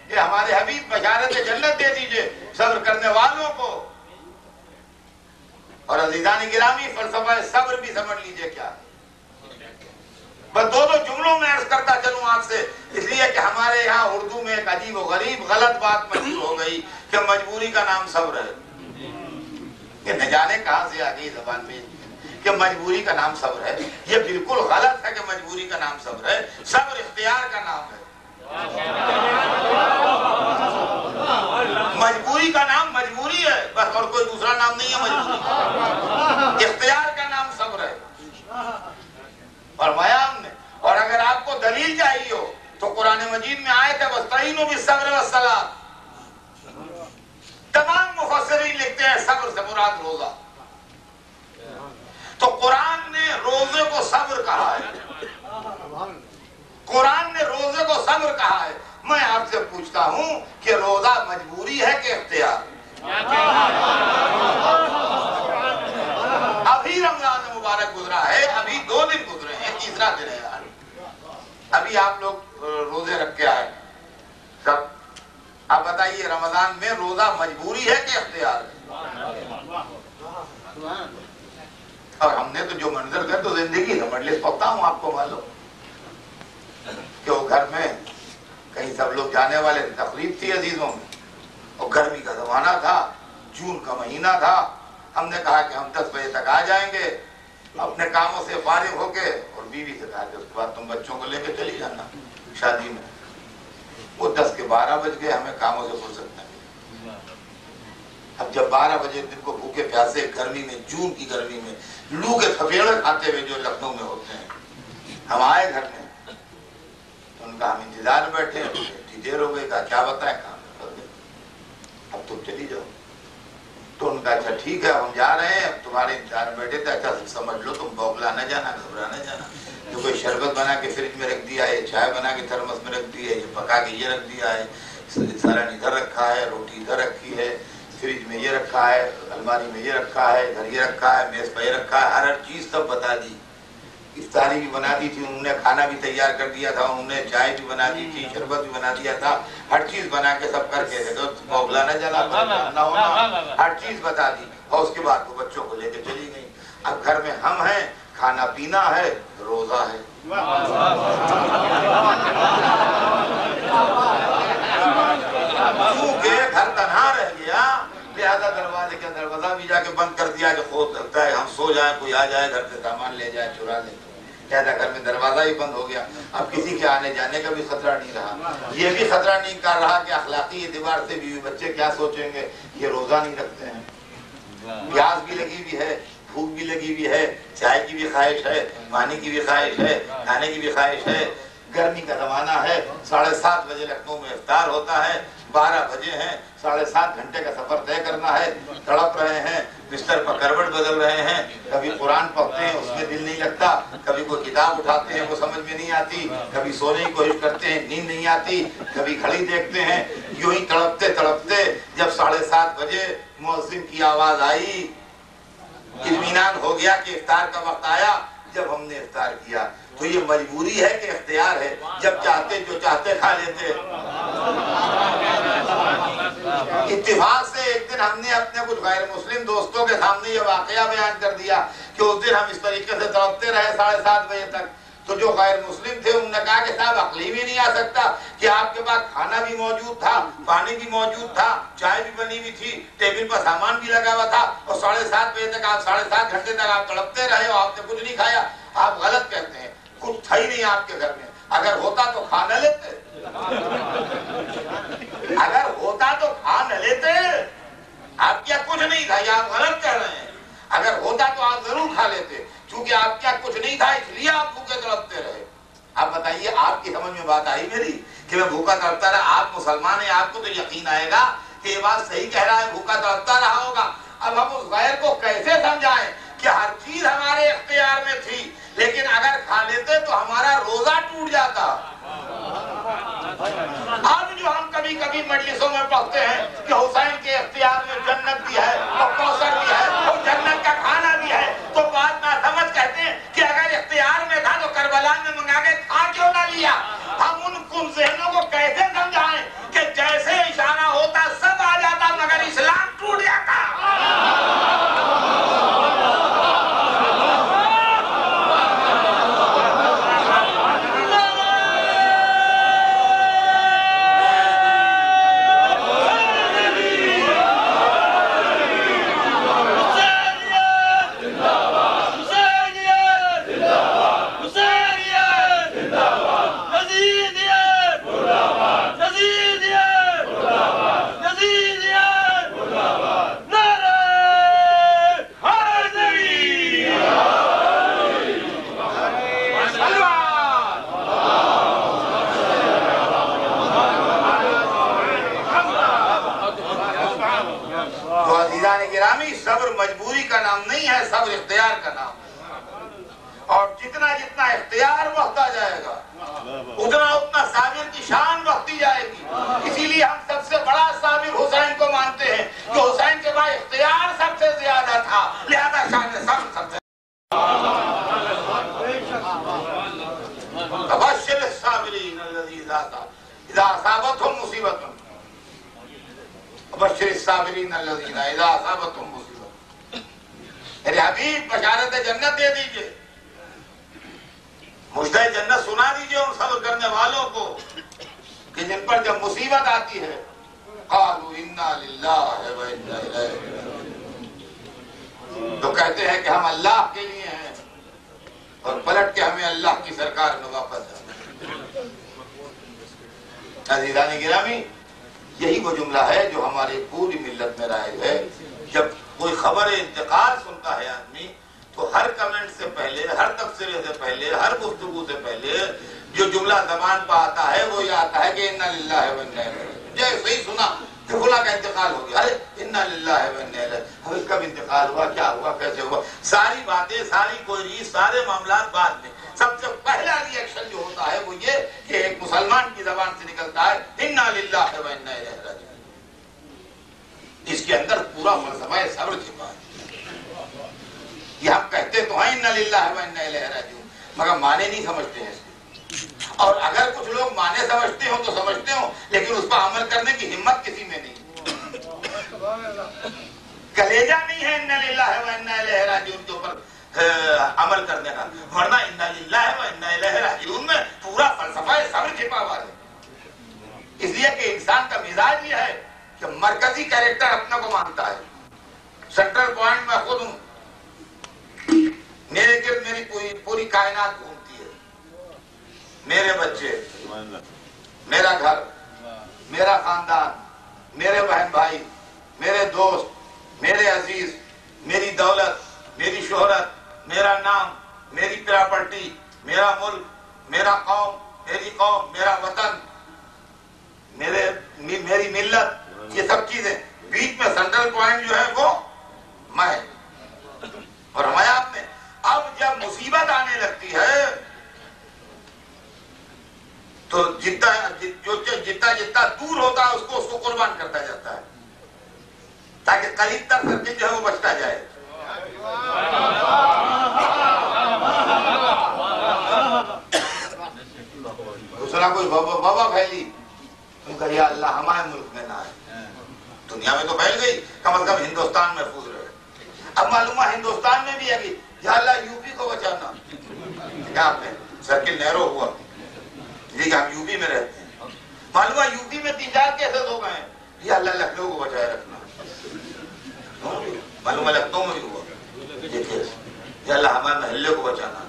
یہ ہمارے حبیب بشارت جنت دے دیجئے صبر کرنے والوں کو. اور عزیزان گرامی فلسفہ صبر بھی سمجھ لیجئے کیا ہے. بس 2 جملوں میں عرض کرتا چلوں آپ سے، اس لیے کہ ہمارے یہاں اردو میں ایک عجیب و غریب غلط بات مشہور ہو گئی کہ مجبوری کا نام صبر ہے. یہ نہ جانے کہاں سے آ گئی زبان میں کہ مجبوری کا نام صبر ہے. یہ بالکل غلط ہے کہ مجبوری کا نام صبر ہے. صبر اختیار کا نام ہے. مجبوری کا نام مجبوری ہے بس، اور کوئی دوسرا نام نہیں ہے مجبوری. اختیار کا نام صبر ہے. فرمایا ہم نے. اور اگر آپ کو دلیل چاہیے ہو تو قرآن مجید میں آیت ہے وَاسْتَعِینُوا بِالصَّبْرِ وَالصَّلَاةِ. تمام مفسرین لکھتے ہیں صبر سے مراد روزہ. تو قرآن نے روزے کو صبر کہا ہے. قرآن نے روزے کو صبر کہا ہے. میں آپ سے پوچھتا ہوں کہ روزہ مجبوری ہے کہ اختیار؟ ابھی رمضان مبارک گزرا ہے، ابھی 2 دن گزرے ہیں، تیسرا دن ہے یار. ابھی آپ لوگ روزے رکھ کے آئے سب. آپ بتائیے رمضان میں روزہ مجبوری ہے کہ اختیار ہے؟ اور ہم نے تو جو منظر کر تو زندگی سمجھ لے سکتا ہوں آپ کو معلوم. کہ وہ گھر میں کہیں سب لوگ جانے والے تھے، تقریب تھی عزیزوں میں، اور گرمی کا زمانہ تھا، جون کا مہینہ تھا. ہم نے کہا کہ ہم 10 بجے تک آ جائیں گے اپنے کاموں سے فارغ ہو کے، اور بیوی سے کہا کہ اس کے بعد تم بچوں کو لے کے چلی جانا شادی میں. وہ 10 کے 12 بج گئے، ہمیں کاموں سے فرصت نہیں. اب جب 12 بجے دن کو بھوکے پیاسے گرمی میں، جون کی گرمی میں، لو کے تھپیڑے کھاتے ہوئے جو لکھنؤ میں ہوتے ہیں، ہم آئے گھر میں تو ان کا ہم انتظار میں بیٹھے ہیں. اتنی دیر ہو گئی، کہا کیا بتائیں، کام کر دیں، اب تم چلی جاؤ. تو ان کا اچھا ٹھیک ہے ہم جا رہے ہیں، اب تمہارے انتظار میں بیٹھے تھے، اچھا سمجھ لو تم بوکلا نہ جانا، گھبرا نہ جانا. جو کوئی شربت بنا کے فریج میں رکھ دیا ہے، چائے بنا کے تھرمس میں رکھ دی ہے، یہ پکا کے یہ رکھ دیا ہے، سالن ادھر رکھا ہے، روٹی ادھر رکھی ہے، فریج میں یہ رکھا ہے، الماری میں یہ رکھا ہے، ادھر یہ رکھا ہے، میز پہ یہ رکھا ہے، ہر چیز سب بتا دی. افطاری بھی بنا دی تھی انہوں نے، کھانا بھی تیار کر دیا تھا انہوں نے، چائے بھی بنا دی تھی، شربت بھی بنا دیا تھا، ہر چیز بنا کے سب کر کے بوکلا نہ جانا، نہ ہونا، ہر چیز بتا دی. اور اس کے بعد وہ بچوں کو لے کے چلی گئی. اب گھر میں ہم ہیں، کھانا پینا ہے، روزہ ہے. کیونکہ گھر تنہا رہ گیا، لہذا دروازے کا دروازہ بھی جا کے بند کر دیا کہ خوف لگتا ہے ہم سو جائیں، کوئی آ جائے گھر سے سامان لے جائے، چرا لے. لہذا گھر میں دروازہ ہی بند ہو گیا. اب کسی کے آنے جانے کا بھی خطرہ نہیں رہا. یہ بھی خطرہ نہیں کر رہا کہ اخلاقی اعتبار سے بیوی بچے کیا سوچیں گے، یہ روزہ نہیں رکھتے ہیں. پیاس بھی لگی ہوئی ہے، بھوک بھی لگی ہوئی ہے، چائے کی بھی خواہش ہے، پانی کی بھی خواہش ہے، کھانے کی بھی خواہش ہے. گرمی کا زمانہ ہے، 7:30 بجے لکھنؤ میں افطار ہوتا ہے، 12 بجے ہیں، 7.5 گھنٹے کا سفر طے کرنا ہے. تڑپ رہے ہیں، بستر پر کروٹ بدل رہے ہیں، کبھی قرآن پڑھتے ہیں اس میں دل نہیں لگتا، کبھی کوئی کتاب اٹھاتے ہیں وہ سمجھ میں نہیں آتی، کبھی سونے کی کوشش کرتے ہیں نیند نہیں آتی، کبھی گھڑی دیکھتے ہیں. یوں ہی تڑپتے تڑپتے جب 7:30 بجے مؤذن کی آواز آئی، اطمینان ہو گیا کہ افطار کا وقت آیا. جب ہم نے افطار کیا تو یہ مجبوری ہے کہ اختیار ہے، جب چاہتے جو چاہتے کھا لیتے. اتفاق سے ایک دن ہم نے اپنے کچھ غیر مسلم دوستوں کے سامنے یہ واقعہ بیان کر دیا کہ اس دن ہم اس طریقے سے تڑپتے رہے 7:30 بجے تک. تو جو غیر مسلم تھے انہوں نے کہا کہ صاحب عقلی بھی نہیں آ سکتا کہ آپ کے پاس کھانا بھی موجود تھا، پانی بھی موجود تھا، چائے بھی بنی ہوئی تھی، ٹیبل پر سامان بھی لگا ہوا تھا، اور 7:30 بجے تک آپ 7.5 گھنٹے تک آپ تڑپتے رہے ہو، آپ نے کچھ نہیں کھایا. آپ غلط کہتے ہیں، کچھ تھا ہی نہیں آپ کے گھر میں. اگر ہوتا تو کھا نہ لیتے، اگر ہوتا تو کھا نہ لیتے. آپ کیا کچھ نہیں تھا، یہ آپ غلط کہہ رہے ہیں. اگر ہوتا تو آپ ضرور کھا لیتے، کیونکہ آپ کیا کچھ نہیں تھا اس لیے آپ بھوکے تڑپتے رہے. آپ بتائیے، آپ کی سمجھ میں بات آئی میری کہ میں بھوکا تڑپتا رہا؟ آپ مسلمان ہیں، آپ کو تو یقین آئے گا کہ یہ بات صحیح کہہ رہا ہے، بھوکا تڑپتا رہا ہوگا. اب ہم اس غیر کو کیسے سمجھائیں کہ ہر چیز ہمارے اختیار میں تھی، لیکن اگر کھا لیتے تو ہمارا روزہ ٹوٹ جاتا. اب جو ہم کبھی کبھی مجلسوں میں پڑھتے ہیں کہ حسین کے اختیار میں جنت بھی ہے اور کوثر بھی ہے اور جنت کا کھانا بھی ہے، تو بات نہ سمجھ کہتے ہیں کہ اگر اختیار میں تھا تو کربلا میں منگا کے کھا کیوں نہ لیا. ہم ان ذہنوں کو کیسے سمجھائیں کہ جیسے اشارہ ہوتا سب آ جاتا مگر اسلام ٹوٹ جاتا. صبر مجبوری کا نام نہیں ہے، صبر اختیار کا نام ہے. اور جتنا جتنا اختیار بڑھتا جائے گا اتنا اتنا صابر کی شان بڑھتی جائے گی. اسی لیے ہم سب سے بڑا صابر حسین کو مانتے ہیں کہ حسین کے بعد اختیار سب سے زیادہ تھا، لہذا شان صبر سب سے. بشر الصابرین الذین اذا اصابتهم مصیبۃ، بشر الصابرین الذین اذا اصابتهم مصیبۃ. میرے حبیب بشارت جنت دے دیجئے. مژدہ جنت سنا دیجئے ان صبر کرنے والوں کو کہ جن پر جب مصیبت آتی ہے قالوا انا للہ و انا الیہ تو کہتے ہیں کہ ہم اللہ کے لیے ہیں اور پلٹ کے ہمیں اللہ کی سرکار میں واپس ہے۔ عزیزان گرامی، یہی وہ جملہ ہے جو ہماری پوری ملت میں رائج ہے۔ جب کوئی خبر انتقال سنتا ہے آدمی تو ہر کمنٹ سے پہلے، ہر تبصرے سے پہلے، ہر گفتگو سے پہلے جو جملہ زبان پہ آتا ہے وہ یہ آتا ہے کہ انا للہ و انا الیہ۔ جیسے ہی سنا کہ فلاں کا انتقال ہو گیا، ارے انا للہ و انا الیہ، اب کب انتقال ہوا، کیا ہوا، کیسے ہوا، ساری باتیں، ساری کوئری، سارے معاملات بعد میں۔ سب سے پہلا ری ایکشن جو ہوتا ہے وہ یہ کہ ایک مسلمان کی زبان سے نکلتا ہے انا للہ و انا الیہ راجعون۔ اس کے اندر پورا فلسفہ صبر چھپا ہے۔ یہ ہم کہتے تو ہیں انا للہ و انا الیہ راجعون، مگر معنی نہیں سمجھتے ہیں اس کے۔ اور اگر کچھ لوگ معنی سمجھتے ہوں تو سمجھتے ہوں، لیکن اس پر عمل کرنے کی ہمت کسی میں نہیں، کلیجہ نہیں ہے انا للہ و انا الیہ راجعون کے اوپر عمل کرنے کا، ورنہ انا للہ و انا الیہ راجعون میں پورا فلسفہ صبر چھپا ہوا ہے۔ اس لیے کہ انسان کا مزاج یہ ہے کہ مرکزی کیریکٹر اپنا کو مانتا ہے، سینٹرل پوائنٹ میں خود ہوں، میرے گرد میری پوری کائنات گھومتی ہے، میرے بچے، میرا گھر، میرا خاندان، میرے بہن بھائی، میرے دوست، میرے عزیز، میری دولت، میری شہرت، میرا نام، میری پراپرٹی، میرا ملک، میرا قوم، میری قوم، میرا وطن، میری ملت، یہ سب چیزیں، بیچ میں سینٹرل پوائنٹ جو ہے وہ میں اور ہمیں آپ نے۔ اب جب مصیبت آنے لگتی ہے تو جتنا دور ہوتا ہے اس کو قربان کرتا جاتا ہے تاکہ قریب تر سرکل جو ہے وہ بچتا جائے۔ دوسرا کوئی بابا پھیلی، تم کہا یا اللہ ہمارے ملک میں نہ آئے، دنیا میں تو پھیل گئی، کم از کم ہندوستان محفوظ رہے۔ اب معلوم ہے ہندوستان میں بھی ابھی یا اللہ یو پی کو بچانا، کیا آپ نے سرکل نیرو ہوا، یہ کہ ہم یو پی میں رہتے ہیں، معلوم ہے یو پی میں 3-4 کیسز ہو گئے ہیں، یا اللہ لکھنؤ کو بچائے رکھنا، معلوم ہے لکھنؤ میں بھی ہوا یہ کیس، یا اللہ ہمارے محلے کو بچانا،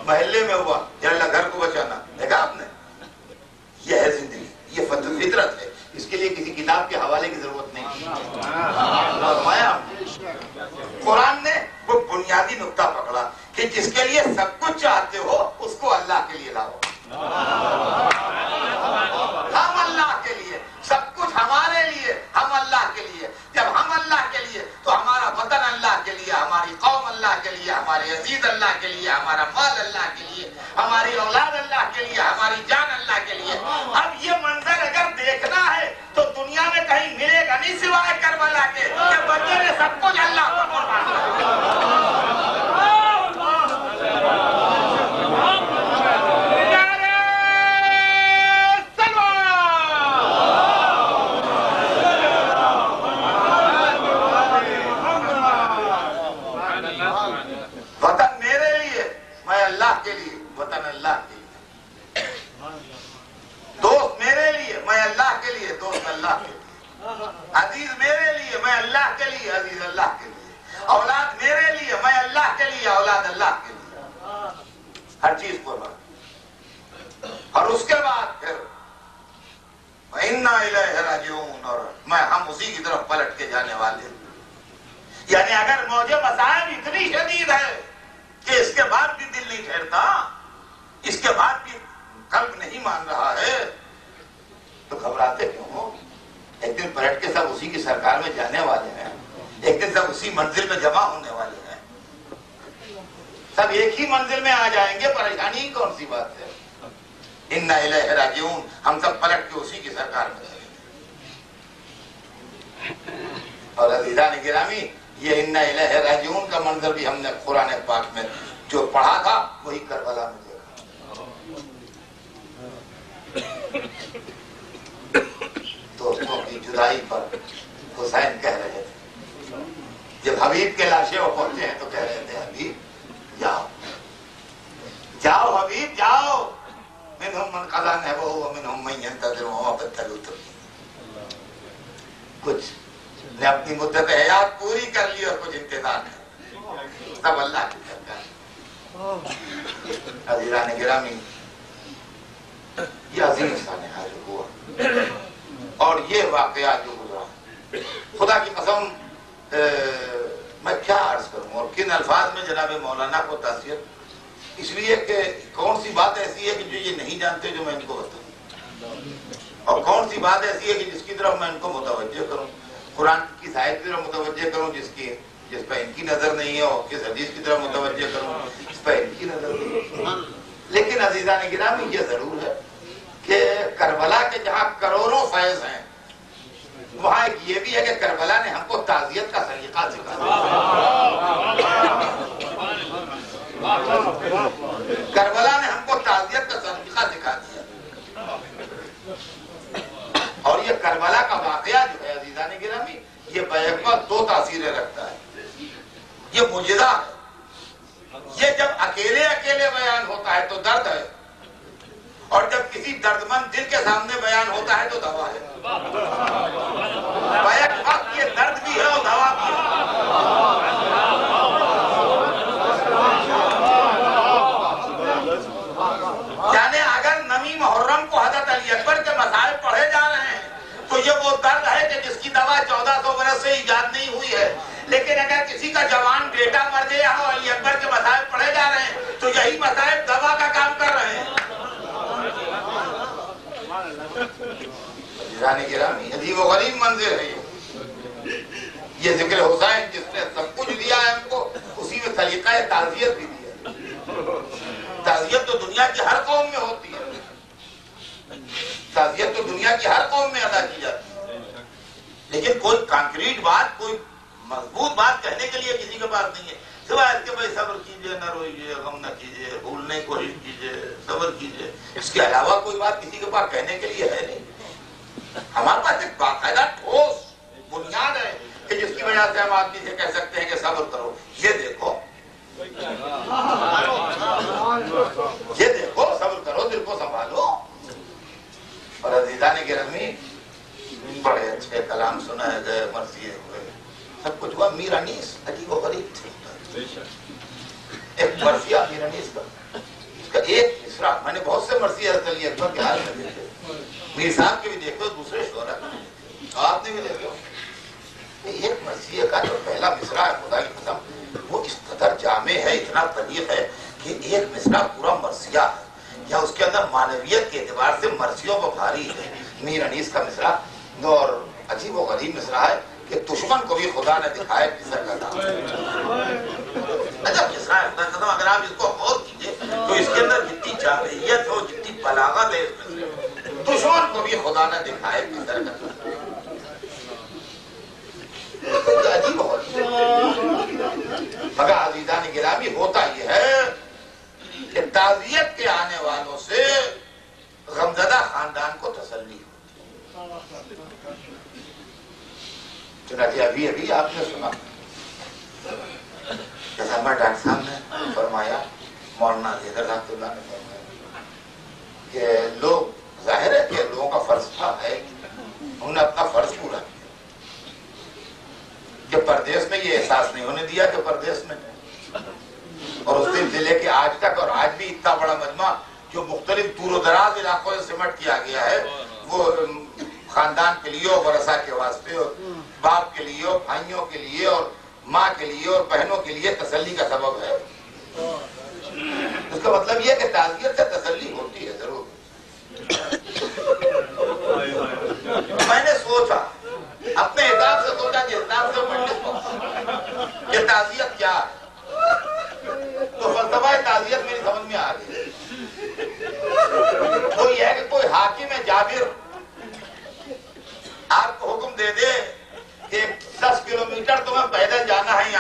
محلے میں ہوا یا اللہ گھر کو بچانا۔ دیکھا آپ نے، یہ ہے زندگی، یہ فطرت ہے، اس کے لیے کسی کتاب کے حوالے کی ضرورت نہیں۔ قرآن نے وہ بنیادی نقطہ پکڑا کہ جس کے لیے سب کچھ چاہتے ہو اس کو اللہ کے لیے لاؤ۔ ہم اللہ کے لیے، سب کچھ ہمارے لیے، ہم اللہ کے لیے۔ جب ہم اللہ کے لیے تو ہمارا وطن اللہ کے لیے، ہماری قوم اللہ کے لیے، ہمارے عزیز اللہ کے لیے، ہمارا مال اللہ کے لیے، ہماری اولاد اللہ کے لیے، ہماری جان اللہ کے لیے۔ اب یہ منظر اگر دیکھنا ہے تو دنیا میں کہیں ملے گا نہیں سوائے کربلا کے کہ بندے نے سب کچھ اللہ پر قربان کیا۔ وطن میرے لیے، میں اللہ کے لیے، وطن اللہ کے لیے، دوست میرے لیے، میں اللہ کے لیے، دوست اللہ کے لیے، عزیز میرے لیے، میں اللہ کے لیے، عزیز اللہ کے لیے، اولاد میرے لیے، میں اللہ کے لیے، اولاد اللہ کے لیے، ہر چیز قربان۔ اور اس کے بعد پھر اِنَّا إِلَيْهِ رَاجِعُونَ، اور ہم اسی کی طرف پلٹ کے جانے والے۔ یعنی اگر موج مصائب اتنی شدید ہے کہ اس کے بعد بھی دل نہیں ٹھہرتا، اس کے بعد بھی قلب نہیں مان رہا ہے، تو گھبراتے کیوں ہو؟ ایک دن پلٹ کے سب اسی کی سرکار میں جانے والے ہیں، ایک دن سب اسی منزل میں جمع ہونے والے ہیں، سب ایک ہی منزل میں آ جائیں گے، پریشانی ہی کون سی بات ہے؟ اِنَّا إِلَيْهِ رَاجِعُونَ، ہم سب پلٹ کے اسی کی سرکار میں جائیں گے۔ اور عزیزان گرامی، یہ اِنَّا إِلَيْهِ رَاجِعُونَ کا منظر بھی ہم نے قرآن پاک میں جو پڑھا تھا وہی کربلا میں دیکھا۔ دوستوں کی جدائی پر حسین کہہ رہے تھے، جب حبیب کے لاشیں وہ پہنچے ہیں تو کہہ رہے تھے حبیب جاؤ جاؤ، حبیب توحید جاؤ منہم من قضا نحبہ ومنہم من ینتظر وما بدلوا تبدیلا. کچھ نے اپنی مدت حیات پوری کر لی اور کچھ انتظار ہے، سب اللہ کی کرتا ہے. عزیزان گرامی، یہ عظیم سانحہ جو ہوا اور یہ واقعہ جو گزرا، خدا کی قسم میں کیا عرض کروں اور کن الفاظ میں جناب مولانا کو تعزیت، اس لیے کہ کون سی بات ایسی ہے کہ جو یہ نہیں جانتے جو میں ان کو بتاؤں، اور کون سی بات ایسی ہے کہ جس کی طرف میں ان کو متوجہ کروں، قرآن کی آیت کی طرف متوجہ کروں جس پہ ان کی نظر نہیں ہے، اور کس حدیث کی طرف متوجہ کروں جس پہ ان کی نظر نہیں ہے. لیکن عزیزان گرامی یہ ضرور ہے کہ کربلا کے جہاں کروڑوں فیض ہیں، وہاں ایک یہ بھی ہے کہ کربلا نے ہم کو تعزیت کا طریقہ سکھایا. کربلا نے ہم کو تعزیت کا طریقہ سکھا دیا. اور یہ کربلا کا واقعہ جو ہے عزیزان گرامی، یہ بیک وقت دو تاثیریں رکھتا ہے. یہ معجزہ ہے، یہ جب اکیلے اکیلے بیان ہوتا ہے تو درد ہے، اور جب کسی دردمند دل کے سامنے بیان ہوتا ہے تو دوا ہے. بیک وقت یہ درد بھی ہے اور دوا بھی ہے. یعنی اگر نویں محرم کو حضرت علی اکبر کے مسائل پڑھے جا رہے ہیں تو یہ وہ درد ہے کہ جس کی دوا 1400 برس سے ایجاد نہیں ہوئی ہے. لیکن اگر کسی کا جوان بیٹا مر گیا ہو، علی اکبر کے مسائل پڑھے جا رہے ہیں تو یہی مسائل دوا کا کام کر رہے ہیں. عزیزان گرامی، عجیب و غریب منظر ہے یہ ذکر حسین جس نے سب کچھ دیا ہے ہم کو، اسی میں طریقہ تعزیت بھی دیا. تعزیت تو دنیا کی ہر قوم میں ہوتی ہے، تعزیت تو دنیا کی ہر قوم میں ادا کی جاتی ہے، لیکن کوئی کانکریٹ بات، کوئی مضبوط بات کہنے کے لیے کسی کے پاس نہیں ہے، سوائے اس کے بھائی صبر کیجئے، نہ روئیے، غم نہ کیجئے، بھولنے کی کوشش کیجئے، صبر کیجئے. اس کے علاوہ کوئی بات کسی کے پاس کہنے کے لیے ہے نہیں. ہمارے پاس ایک باقاعدہ ٹھوس بنیاد ہے کہ جس کی وجہ سے ہم آدمی سے کہہ سکتے ہیں کہ صبر کرو. یہ دیکھو صبر کرو، دل کو سنبھالو. اور عزیزان گرامی، بڑے اچھے کلام سنائے گئے، مرثیے ہوئے، سب کچھ ہوا. میر انیس عجیب و غریب تھے. ایک مرثیہ میر انیس کا، اس کا ایک مصرع، میں نے بہت سے مرثیے حضرت علی اکبر کے حال میں دیکھے، میر صاحب کے بھی دیکھو، دوسرے شعراء آپ نے بھی دیکھو. ایک مرثیے کا جو پہلا مصرع ہے، خدا کی قسم وہ اس قدر جامع ہے، اتنا بلیغ ہے کہ ایک مصرع پورا مرثیہ ہے، یا اس کے اندر معنویت کے اعتبار سے مرثیوں کو بھاری ہے. میر انیس کا مصرع اور عجیب و غریب مصرع ہے کہ دشمن کو بھی خدا نے دکھائے کسر کا دام. عجب مصرع ہے، خدا کی قسم اگر آپ اس کو غور کیجئے تو اس کے اندر جتنی جامعیت ہو، جتنی بلاغت ہے اس میں سے، دشمن کو بھی خدا نے دکھائے کسر کا دام. عجیب ہوتی مگر عزیزان گرامی ہوتا یہ ہے کہ تعزیت کے آنے والوں سے غمزدہ خاندان کو تسلی ہوتی. چنانچہ ابھی آپ نے سنا جیسا میں ڈاکٹر صاحب نے فرمایا، مولانا حیدر رحمۃ اللہ نے فرمایا کہ لوگ، ظاہر ہے کہ لوگوں کا فرض تھا ہے، انہوں نے اپنا فرض پورا کیا کہ پردیس میں یہ احساس نہیں ہونے دیا کہ پردیس میں، اور اس دن ضلع کے آج تک، اور آج بھی اتنا بڑا مجمع جو مختلف دور و دراز علاقوں سے سمٹ کیا گیا ہے، وہ خاندان کے لیے اور ورثہ کے واسطے، اور باپ کے لیے اور بھائیوں کے لیے اور ماں کے لیے اور بہنوں کے لیے تسلی کا سبب ہے. اس کا مطلب یہ کہ تعزیت سے تسلی ہوتی ہے ضرور. میں نے سوچا، اپنے حساب سے سوچا کہ حساب سے مجلس پہنچا کہ تعزیت کیا ہے، تو فلسفہ تعزیت میری سمجھ میں آ گئی. وہ یہ ہے کہ کوئی حاکم جابر آپ کو حکم دے دے کہ 10 کلومیٹر تمہیں پیدل جانا ہے